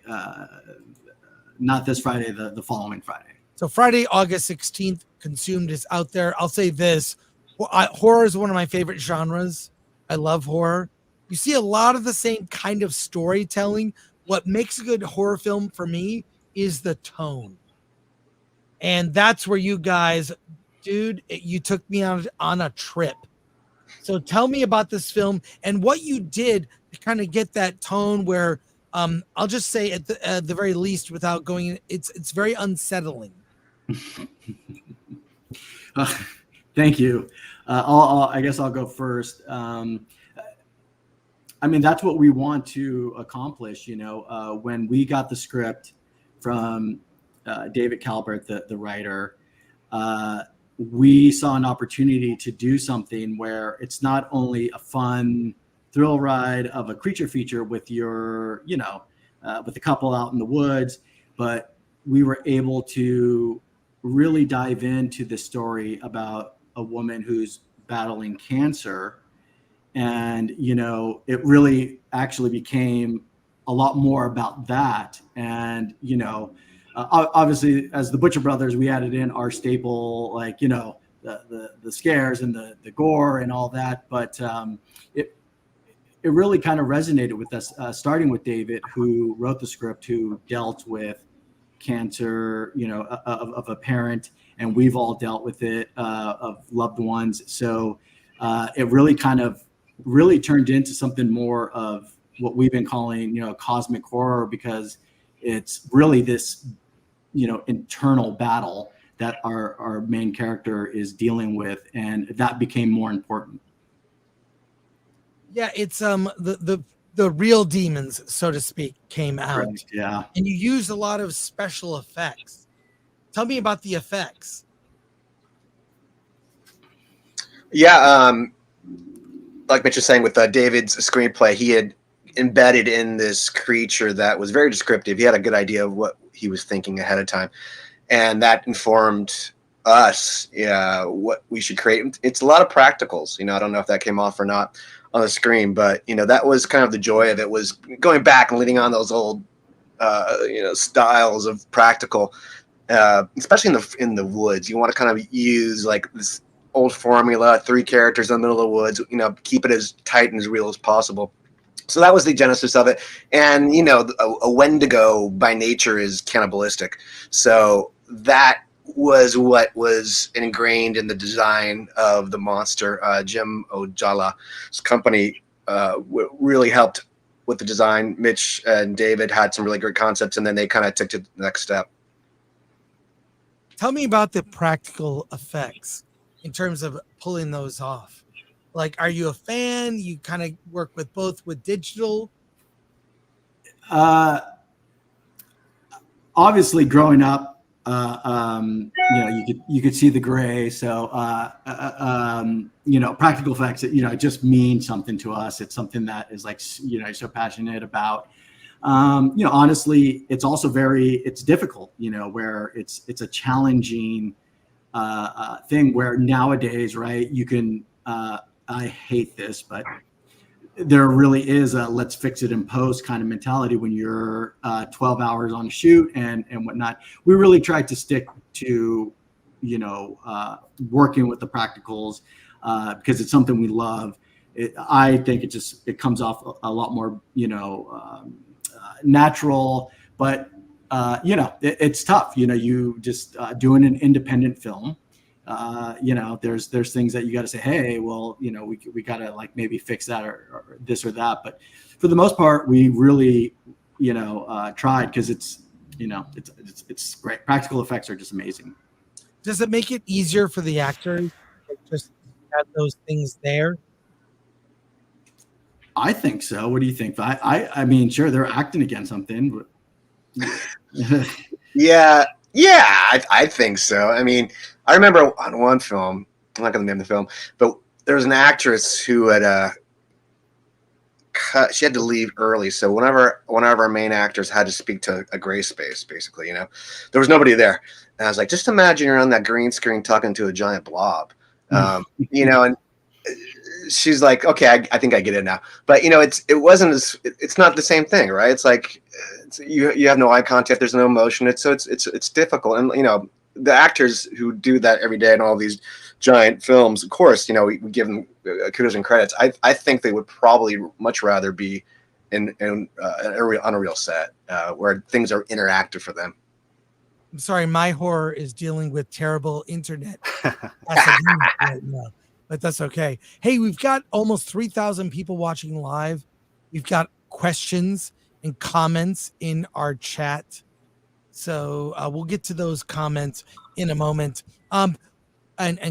N: not this Friday, the following Friday.
A: So Friday, August 16th, Consumed is out there. I'll say this. Horror is one of my favorite genres. I love horror. You see a lot of the same kind of storytelling. What makes a good horror film for me is the tone. And that's where you guys, dude, you took me on a trip. So tell me about this film and what you did to kind of get that tone where I'll just say at the very least without going, it's very unsettling.
N: Thank you. I guess I'll go first. I mean, that's what we want to accomplish. When we got the script from David Calvert, the writer, we saw an opportunity to do something where it's not only a fun thrill ride of a creature feature with with a couple out in the woods, but we were able to really dive into the story about a woman who's battling cancer. And, it really actually became a lot more about that. And, obviously, as the Butcher Brothers, we added in our staple, the scares and the gore and all that. But it really kind of resonated with us, starting with David, who wrote the script, who dealt with cancer, of a parent, and we've all dealt with it, of loved ones. So it really kind of turned into something more of what we've been calling, cosmic horror, because it's really this internal battle that our main character is dealing with, and that became more important.
A: Yeah, it's the real demons, so to speak, came out.
N: Right, yeah.
A: And you used a lot of special effects. Tell me about the effects.
M: Yeah, like Mitch was saying, with David's screenplay, he had embedded in this creature that was very descriptive. He had a good idea of what he was thinking ahead of time, and that informed us what we should create. It's a lot of practicals. I don't know if that came off or not on the screen, but that was kind of the joy of it, was going back and leaning on those old styles of practical, especially in the woods. You want to kind of use like this old formula, 3 characters in the middle of the woods, keep it as tight and as real as possible. So that was the genesis of it. And, a Wendigo by nature is cannibalistic. So that was what was ingrained in the design of the monster. Jim Ojala's company really helped with the design. Mitch and David had some really great concepts, and then they kind of took to the next step.
A: Tell me about the practical effects in terms of pulling those off. Like, are you a fan? You kind of work with both with digital?
N: Obviously, growing up, you could see the gray. So, practical effects, it just means something to us. It's something that is like, you're so passionate about. Honestly, it's also it's difficult, where it's a challenging thing where nowadays, right, you can, I hate this, but there really is a let's fix it in post kind of mentality when you're 12 hours on a shoot and whatnot. We really tried to stick to, working with the practicals because it's something we love. I think it comes off a lot more, natural, but it's tough. You just doing an independent film. There's things that you got to say, hey, well, we got to like maybe fix that or this or that. But for the most part, we really, tried, because it's great. Practical effects are just amazing.
A: Does it make it easier for the actors to just have those things there?
N: I think so. What do you think? I mean, sure, they're acting against something. But
M: Yeah, I think so. I mean, I remember on one film, I'm not going to name the film, but there was an actress who had she had to leave early. So one of our main actors had to speak to a gray space, basically, there was nobody there. And I was like, just imagine you're on that green screen talking to a giant blob, and she's like, okay, I think I get it now. But it's not the same thing, right? It's like you have no eye contact, there's no emotion. It's difficult, and the actors who do that every day in all these giant films, of course, we give them kudos and credits. I think they would probably much rather be on a real set where things are interactive for them.
A: I'm sorry, my horror is dealing with terrible internet right now, but that's okay. Hey, we've got almost 3,000 people watching live. We've got questions and comments in our chat. So we'll get to those comments in a moment. And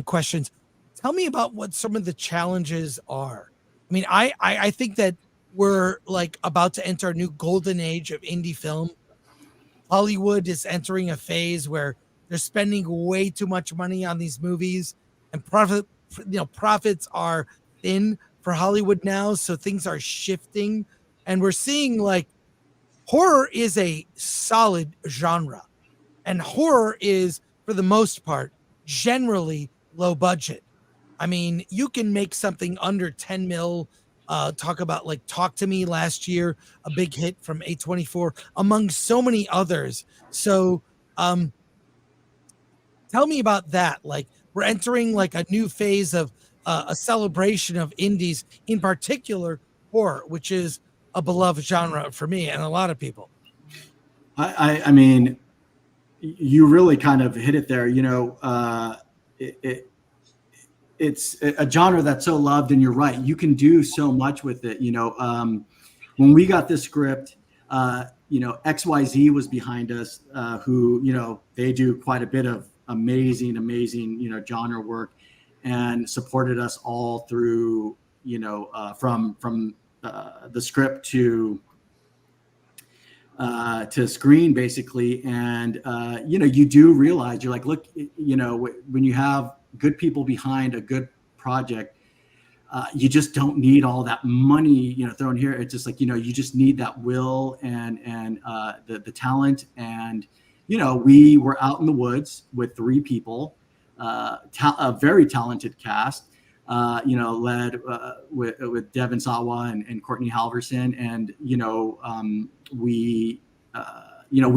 A: questions. Tell me about what some of the challenges are. I mean, I think that we're like about to enter a new golden age of indie film. Hollywood is entering a phase where they're spending way too much money on these movies, and profits are thin for Hollywood now. So things are shifting, and we're seeing like horror is a solid genre, and horror is, for the most part, generally low budget. I mean, you can make something under 10 mil. Talk about like Talk to Me last year, a big hit from A24, among so many others. So tell me about that. Like, we're entering like a new phase of a celebration of indies, in particular horror, which is a beloved genre for me and a lot of people.
N: I mean, you really kind of hit it there. It's a genre that's so loved, and you're right. You can do so much with it. When we got this script, XYZ was behind us, who, they do quite a bit of amazing, genre work, and supported us all through, from the script to screen, basically. And, you do realize, you're like, look, when you have good people behind a good project, you just don't need all that money, thrown here. It's just like, you just need that will and the talent. And, we were out in the woods with 3 people, a very talented cast, led with Devin Sawa and Courtney Halverson. And, we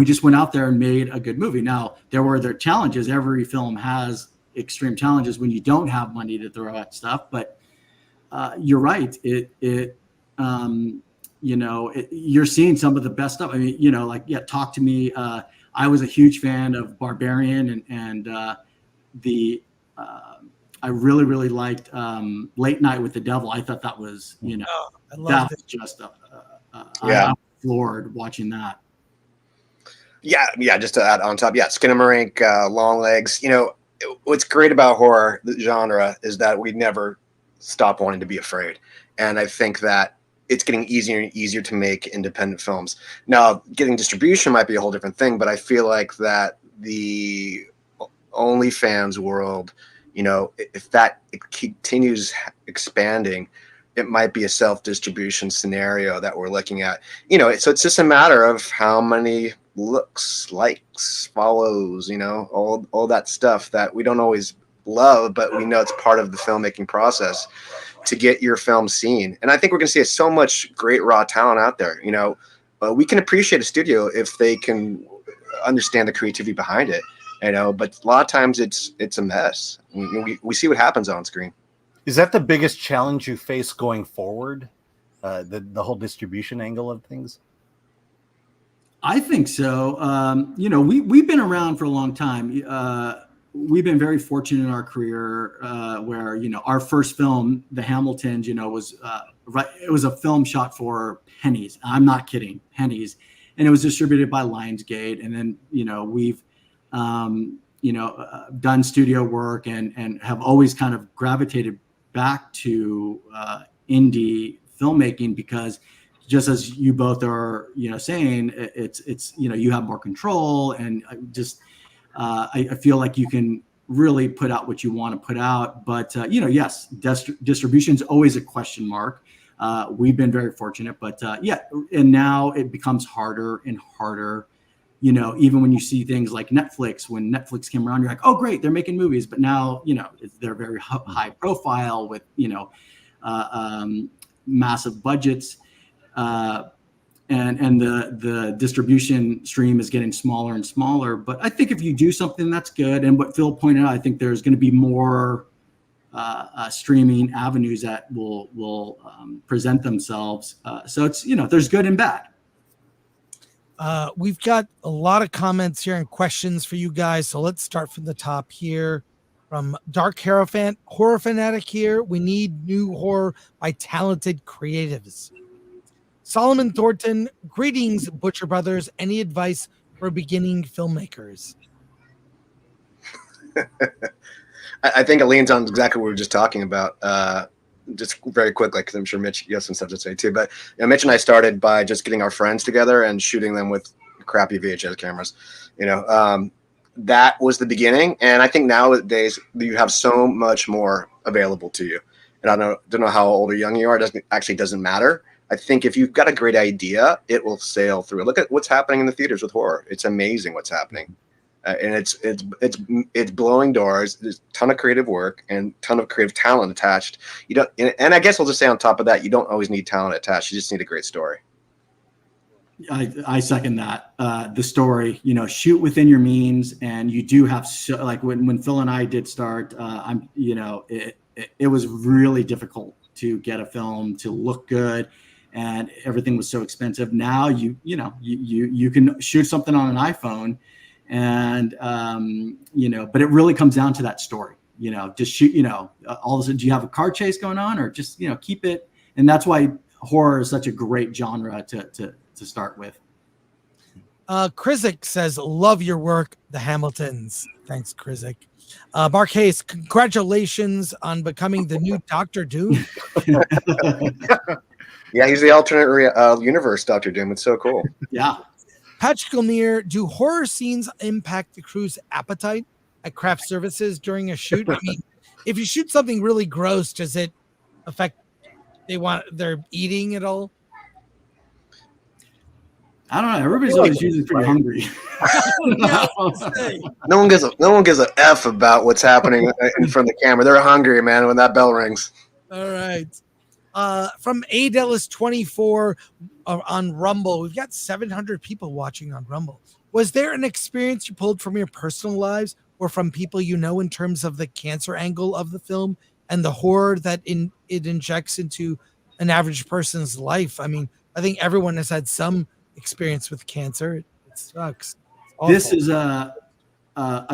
N: just went out there and made a good movie. Now, there were their challenges. Every film has extreme challenges when you don't have money to throw at stuff, but you're right. You're seeing some of the best stuff. I mean, Talk to Me. I was a huge fan of Barbarian, and I really liked Late Night with the Devil. I thought that was, that was just I'm floored watching that.
M: Yeah. Just to add on top, Skinamarink, Long Legs. What's great about horror, the genre, is that we never stop wanting to be afraid. And I think that it's getting easier and easier to make independent films. Now, getting distribution might be a whole different thing, but I feel like that the OnlyFans world, if that continues expanding, it might be a self-distribution scenario that we're looking at. So it's just a matter of how many looks, likes, follows, all that stuff that we don't always love, but we know it's part of the filmmaking process to get your film seen. And I think we're going to see so much great raw talent out there. We can appreciate a studio if they can understand the creativity behind it, but a lot of times it's a mess. We see what happens on screen.
C: Is that the biggest challenge you face going forward? The whole distribution angle of things?
N: I think so. We've been around for a long time. We've been very fortunate in our career where, our first film, The Hamiltons, was it was a film shot for pennies. I'm not kidding, pennies. And it was distributed by Lionsgate. And then, we've, done studio work and have always kind of gravitated back to indie filmmaking, because just as you both are, saying, it's you have more control, and I feel like you can really put out what you want to put out. But yes, distribution is always a question mark. We've been very fortunate, but and now it becomes harder and harder even when you see things like Netflix, when Netflix came around, you're like, oh, great, they're making movies. But now, they're very high profile with, massive budgets. And the distribution stream is getting smaller and smaller. But I think if you do something that's good, and what Phil pointed out, I think there's going to be more streaming avenues that will present themselves. So it's, there's good and bad.
A: We've got a lot of comments here and questions for you guys. So let's start from the top here. From Dark Horror Fanatic here. We need new horror by talented creatives. Solomon Thornton, greetings, Butcher Brothers. Any advice for beginning filmmakers?
M: I think it leans on exactly what we were just talking about. Just very quickly, because I'm sure Mitch, you have some stuff to say too. But Mitch and I started by just getting our friends together and shooting them with crappy VHS cameras. That was the beginning. And I think nowadays you have so much more available to you. And I don't know how old or young you are. It doesn't matter. I think if you've got a great idea, it will sail through. Look at what's happening in the theaters with horror. It's amazing what's happening. And it's blowing doors. There's a ton of creative work and a ton of creative talent attached. And I guess I'll just say on top of that, you don't always need talent attached. You just need a great story.
N: I second that. The story, shoot within your means, and you do have like when Phil and I did start, it was really difficult to get a film to look good, and everything was so expensive. Now you can shoot something on an iPhone, and but it really comes down to that story. Just shoot. All of a sudden, do you have a car chase going on, or just keep it? And that's why horror is such a great genre to start with.
A: Krizik says, love your work, the Hamiltons. Thanks, Krizik. Mark Hayes, congratulations on becoming the new Dr. Doom.
M: Yeah, he's the alternate universe Dr. Doom. It's so cool.
N: Yeah.
A: Patrick Lemire, do horror scenes impact the crew's appetite at craft services during a shoot? I mean, if you shoot something really gross, does it affect their eating at all?
N: I don't know. Everybody's always usually pretty hungry.
M: No one gives a F about what's happening in front of the camera. They're hungry, man, when that bell rings.
A: All right. From Adelis24 on Rumble, we've got 700 people watching on Rumble. Was there an experience you pulled from your personal lives or from people in terms of the cancer angle of the film and the horror that it injects into an average person's life? I mean, I think everyone has had some experience with cancer. It sucks.
N: This is a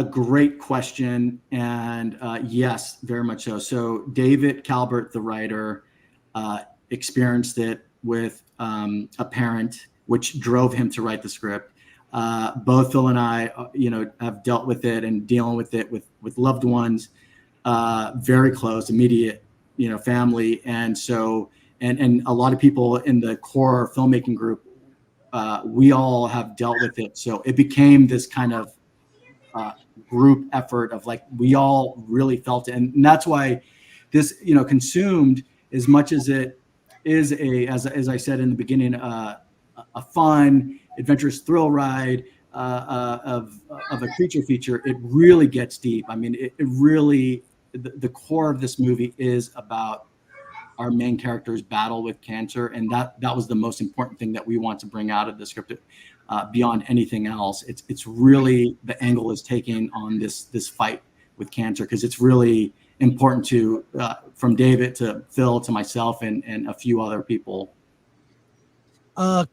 N: great question, and yes, very much so. So David Calvert, the writer, experienced it with a parent, which drove him to write the script. Both Phil and I, have dealt with it and dealing with it with loved ones, very close, immediate, family, and so and a lot of people in the core filmmaking group. We all have dealt with it. So it became this kind of group effort of like, we all really felt it. And that's why this, consumed as much as it is as I said in the beginning, a fun, adventurous thrill ride of a creature feature. It really gets deep. I mean, it really, the core of this movie is about our main character's battle with cancer, and that was the most important thing that we want to bring out of the script. Beyond anything else, it's really the angle is taking on this fight with cancer, because it's really important to from David to Phil to myself and a few other people.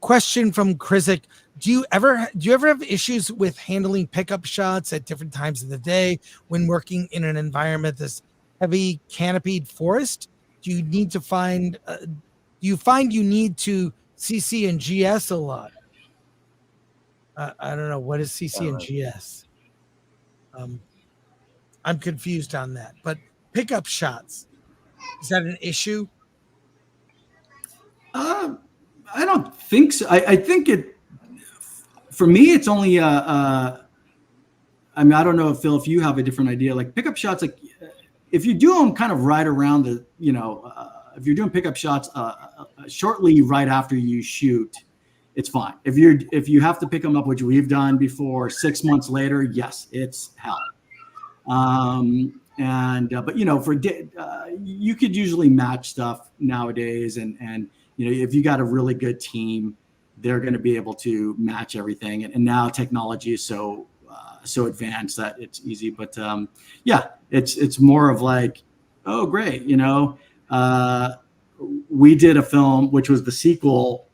A: Question from Krizik: Do you ever have issues with handling pickup shots at different times of the day when working in an environment that's heavy canopied forest? Do you need to find? Do you find you need to CC and GS a lot? I don't know, what is CC and GS. I'm confused on that. But pickup shots, is that an issue?
N: I don't think so. I think it. For me, it's only. I mean, I don't know, Phil, if you have a different idea. Like pickup shots, like. If you do them kind of right around the, if you're doing pickup shots shortly right after you shoot, it's fine. If you have to pick them up, which we've done before, 6 months later, yes, it's hell. But you could usually match stuff nowadays, and if you got a really good team, they're going to be able to match everything. And now technology is so advanced that it's easy. But it's more of like, oh great, we did a film which was the sequel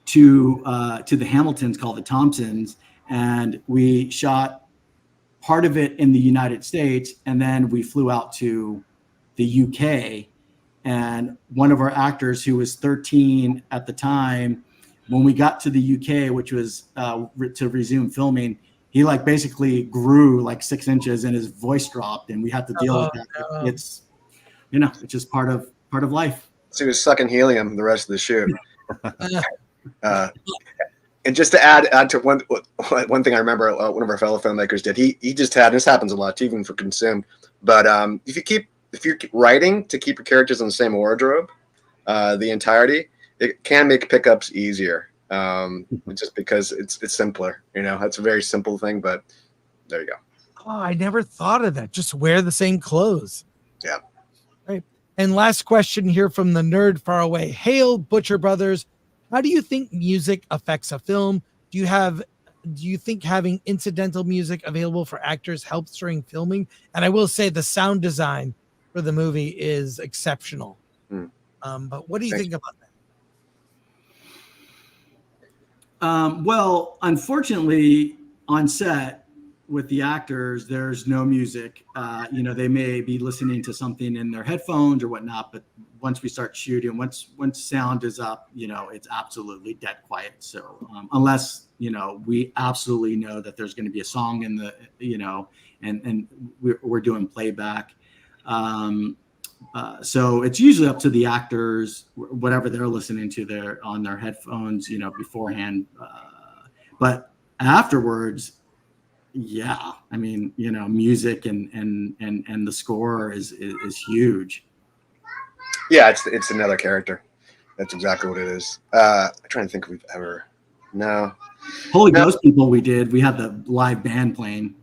N: to the Hamiltons called The Thompsons, and we shot part of it in the United States, and then we flew out to the UK. And one of our actors, who was 13 at the time, when we got to the UK, which was to resume filming, he basically grew 6 inches and his voice dropped, and we had to deal with that. No. It's just part of life.
M: So he was sucking helium the rest of the shoot. And just to add to one thing I remember one of our fellow filmmakers did, he just had, and this happens a lot too, even for Consumed, but if you're writing to keep your characters in the same wardrobe the entirety, it can make pickups easier, just because it's simpler. That's a very simple thing, but there you go.
A: Oh, I never thought of that. Just wear the same clothes.
M: Yeah.
A: Right. And last question here from the nerd far away. Hail, Butcher Brothers. How do you think music affects a film? Do you think having incidental music available for actors helps during filming? And I will say the sound design for the movie is exceptional. But what do you think about that?
N: Well, unfortunately, on set with the actors, there's no music. They may be listening to something in their headphones or whatnot, but once we start shooting, once sound is up, it's absolutely dead quiet. So unless we absolutely know that there's going to be a song in the and we're doing playback. So it's usually up to the actors, whatever they're listening to on their headphones, beforehand. But afterwards, yeah, I mean, music and the score is huge.
M: Yeah, it's another character. That's exactly what it is. I'm trying to think if we've ever. No.
N: Holy Ghost people, we had the live band playing.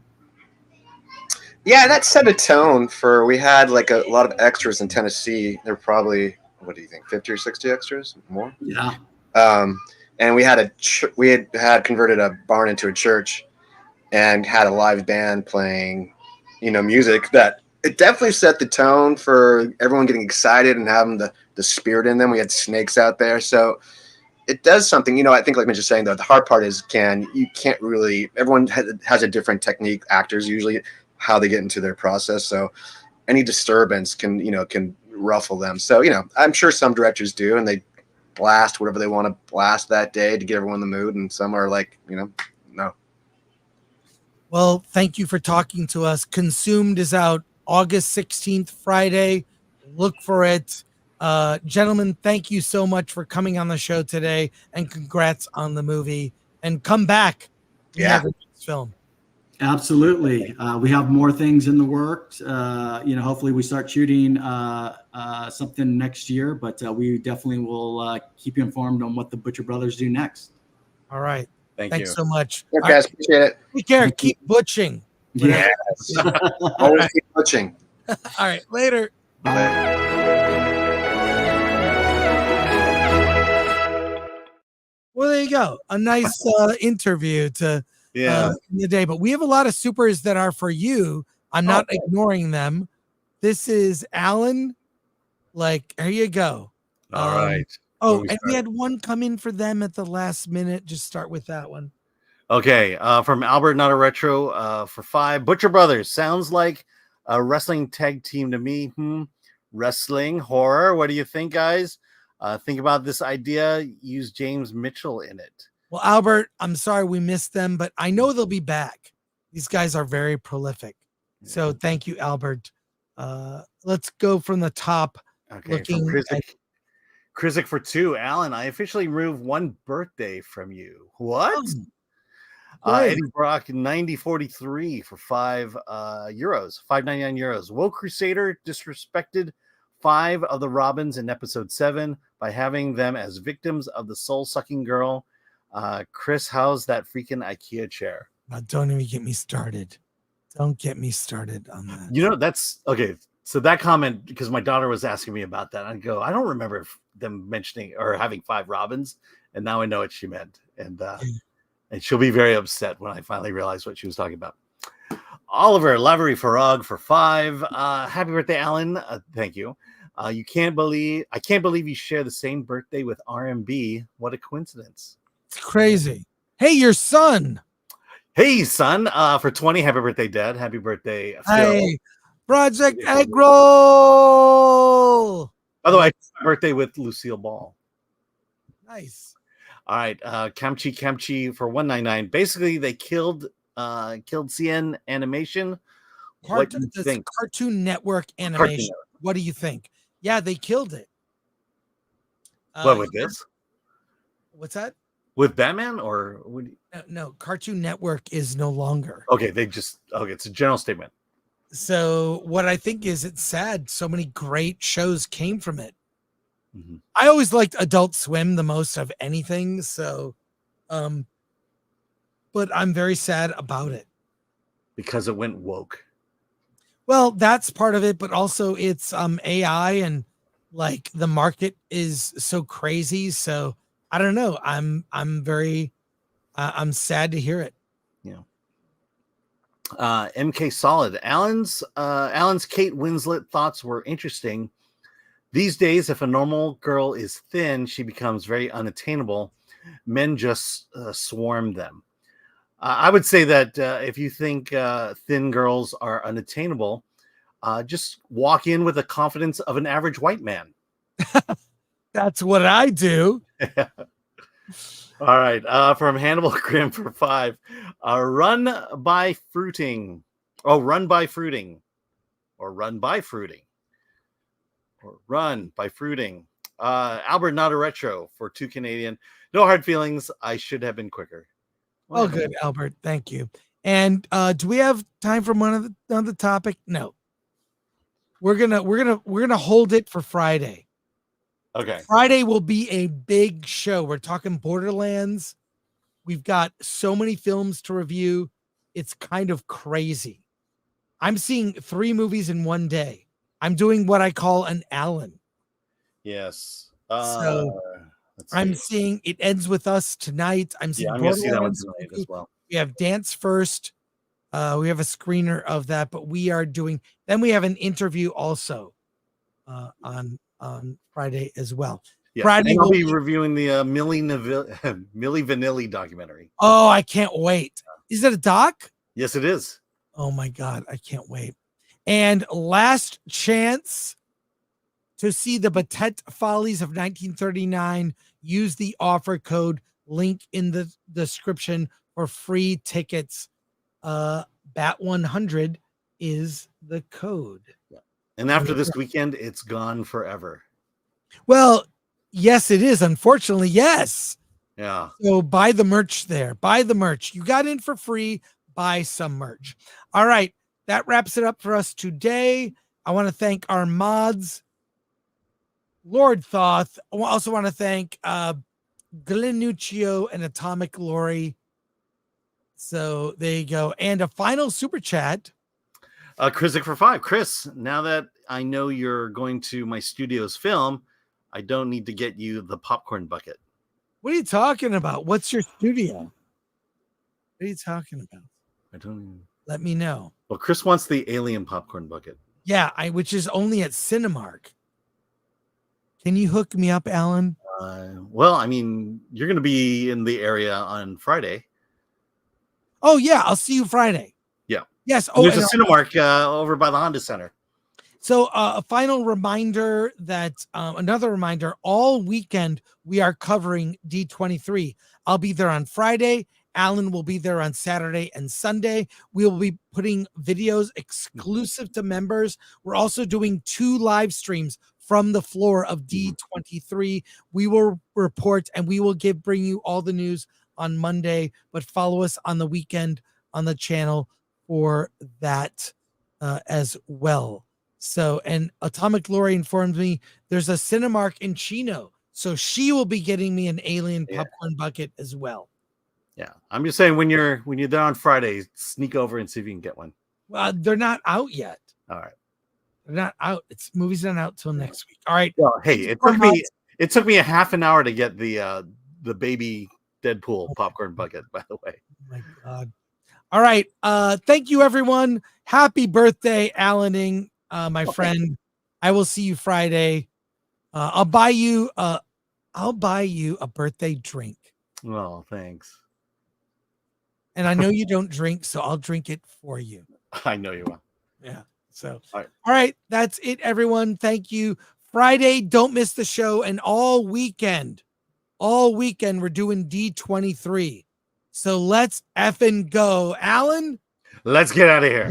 M: Yeah, that set a tone for. We had a lot of extras in Tennessee. There were probably, what do you think, 50 or 60 extras more?
N: Yeah.
M: And we had had converted a barn into a church, and had a live band playing, music that it definitely set the tone for everyone getting excited and having the spirit in them. We had snakes out there, so it does something. I think, like Mitch is saying, though, the hard part is everyone has a different technique. Actors usually how they get into their process, so any disturbance can ruffle them. So I'm sure some directors do, and they blast whatever they want to blast that day to get everyone in the mood, and some are like, no.
A: Well, thank you for talking to us. Consumed is out August 16th, Friday. Look for it. Gentlemen, thank you so much for coming on the show today, and congrats on the movie. And come back.
M: Yeah.
A: The next film.
N: Absolutely. We have more things in the works. Hopefully we start shooting something next year, but we definitely will keep you informed on what the Butcher Brothers do next.
A: All right.
C: Thanks
A: you so much.
M: Yeah, guys, appreciate it.
A: Take care. Keep butching.
M: Yes. Always keep butching.
A: All right. Later. Well, there you go. A nice interview to the day. But we have a lot of supers that are for you. I'm not ignoring them. This is Alan. Here you go.
C: All right.
A: Oh, and we had one come in for them at the last minute. Just start with that one.
C: Okay. From Albert, not a retro, for 5. Butcher Brothers sounds like a wrestling tag team to me. Wrestling horror. What do you think, guys? Think about this idea. Use James Mitchell in it.
A: Well, Albert, I'm sorry we missed them, but I know they'll be back. These guys are very prolific. So thank you, Albert. Let's go from the top.
C: Okay. From Krizik for 2. Alan, I officially removed 1 birthday from you. What? Eddie Brock 9043 for 5 euros, 5.99 euros. Will Crusader disrespected 5 of the Robins in episode 7 by having them as victims of the soul-sucking girl. Chris, how's that freaking IKEA chair?
A: Don't even get me started. Don't get me started on that.
C: You know, that's okay. So that comment, because my daughter was asking me about that, I go, I don't remember them mentioning or having 5 Robins, and now I know what she meant, and she'll be very upset when I finally realize what she was talking about. Oliver Lavery Farag for 5. Happy birthday, Alan. Thank you. I can't believe you share the same birthday with RMB. What a coincidence.
A: It's crazy. Hey, your son.
C: Hey, son. For 20, happy birthday, Dad. Happy birthday, Phil.
A: Hey, Project Egg Roll.
C: By the way, my birthday with Lucille Ball.
A: Nice.
C: All right. Kamchi for 199. Basically, they killed CN Animation. What do you think?
A: Cartoon Network Animation. What do you think? Yeah, they killed it.
C: What with this?
A: What's that?
C: With Batman or would you...
A: No, Cartoon Network is no longer.
C: Okay, it's a general statement.
A: So what I think is it's sad. So many great shows came from it.
C: Mm-hmm.
A: I always liked Adult Swim the most of anything. So, but I'm very sad about it.
C: Because it went woke.
A: Well, that's part of it, but also it's AI and like the market is so crazy. So I don't know. I'm sad to hear it.
C: Yeah. MK Solid. Alan's Kate Winslet thoughts were interesting. These days, if a normal girl is thin, she becomes very unattainable. Men just swarm them. I would say that if you think thin girls are unattainable, just walk in with the confidence of an average white man.
A: That's what I do.
C: All right. From Hannibal Grimm for 5. Run by fruiting. Oh, run by fruiting. Or run by fruiting. Or run by fruiting. Albert Not a Retro for 2 Canadian. No hard feelings. I should have been quicker.
A: Oh, good, Albert. Thank you. And do we have time for another topic? No. We're gonna hold it for Friday.
C: Okay.
A: Friday will be a big show. We're talking Borderlands. We've got so many films to review. It's kind of crazy. I'm seeing 3 movies in one day. I'm doing what I call an Alan.
C: Yes.
A: So I'm seeing It Ends With Us tonight. I'm seeing
C: I'm going to see that one
A: Borderlands
C: tonight as well.
A: We have Dance First. We have a screener of that, but we are doing. Then we have an interview also on Friday as well.
C: Yeah.
A: Friday
C: And I'll
A: will
C: be reviewing the Millie Vanilli documentary.
A: Oh, I can't wait. Is it a doc?
C: Yes, it is.
A: Oh my God, I can't wait. And last chance to see the Batet Follies of 1939. Use the offer code link in the description for free tickets. BAT100 is the code.
C: And after this weekend, it's gone forever.
A: Well, yes, it is. Unfortunately, yes.
C: Yeah.
A: So buy the merch there. Buy the merch. You got in for free. Buy some merch. All right. That wraps it up for us today. I want to thank our mods, Lord Thoth. I also want to thank Glenuccio and Atomic Lori. So there you go. And a final super chat.
C: Chris for 5. Chris, now that I know you're going to my studio's film, I don't need to get you the popcorn bucket.
A: What are you talking about? What's your studio? What are you talking about?
C: I don't even...
A: Let me know.
C: Well, Chris wants the alien popcorn bucket.
A: Yeah, which is only at Cinemark. Can you hook me up, Alan?
C: Well, I mean, you're going to be in the area on Friday.
A: Oh, yeah. I'll see you Friday.
C: Yeah.
A: Yes. Oh,
C: there's a Cinemark over by the Honda Center.
A: So a final reminder that another reminder, all weekend we are covering D23. I'll be there on Friday. Alan will be there on Saturday and Sunday. We will be putting videos exclusive to members. We're also doing 2 live streams from the floor of D23. We will report and we will bring you all the news on Monday, but follow us on the weekend on the channel for that as well. So, and Atomic Glory informed me there's a Cinemark in Chino So she will be getting me an alien popcorn bucket as well.
C: Yeah, I'm just saying when you're there on Friday, sneak over and see if you can get one.
A: Well, they're not out yet.
C: All right,
A: they're not out. Movie's not out till next week. All right.
C: Well, hey, it took me a half an hour to get the baby Deadpool popcorn bucket. By the way.
A: Oh my God. All right. Thank you, everyone. Happy birthday, Alan Ng, my friend. I will see you Friday. I'll buy you a birthday drink.
C: Oh, thanks.
A: And I know you don't drink, so I'll drink it for you.
C: I know you will.
A: Yeah. So,
C: all
A: right. That's it, everyone. Thank you. Friday, don't miss the show. And all weekend, we're doing D23. So let's effing go. Alan?
C: Let's get out of here.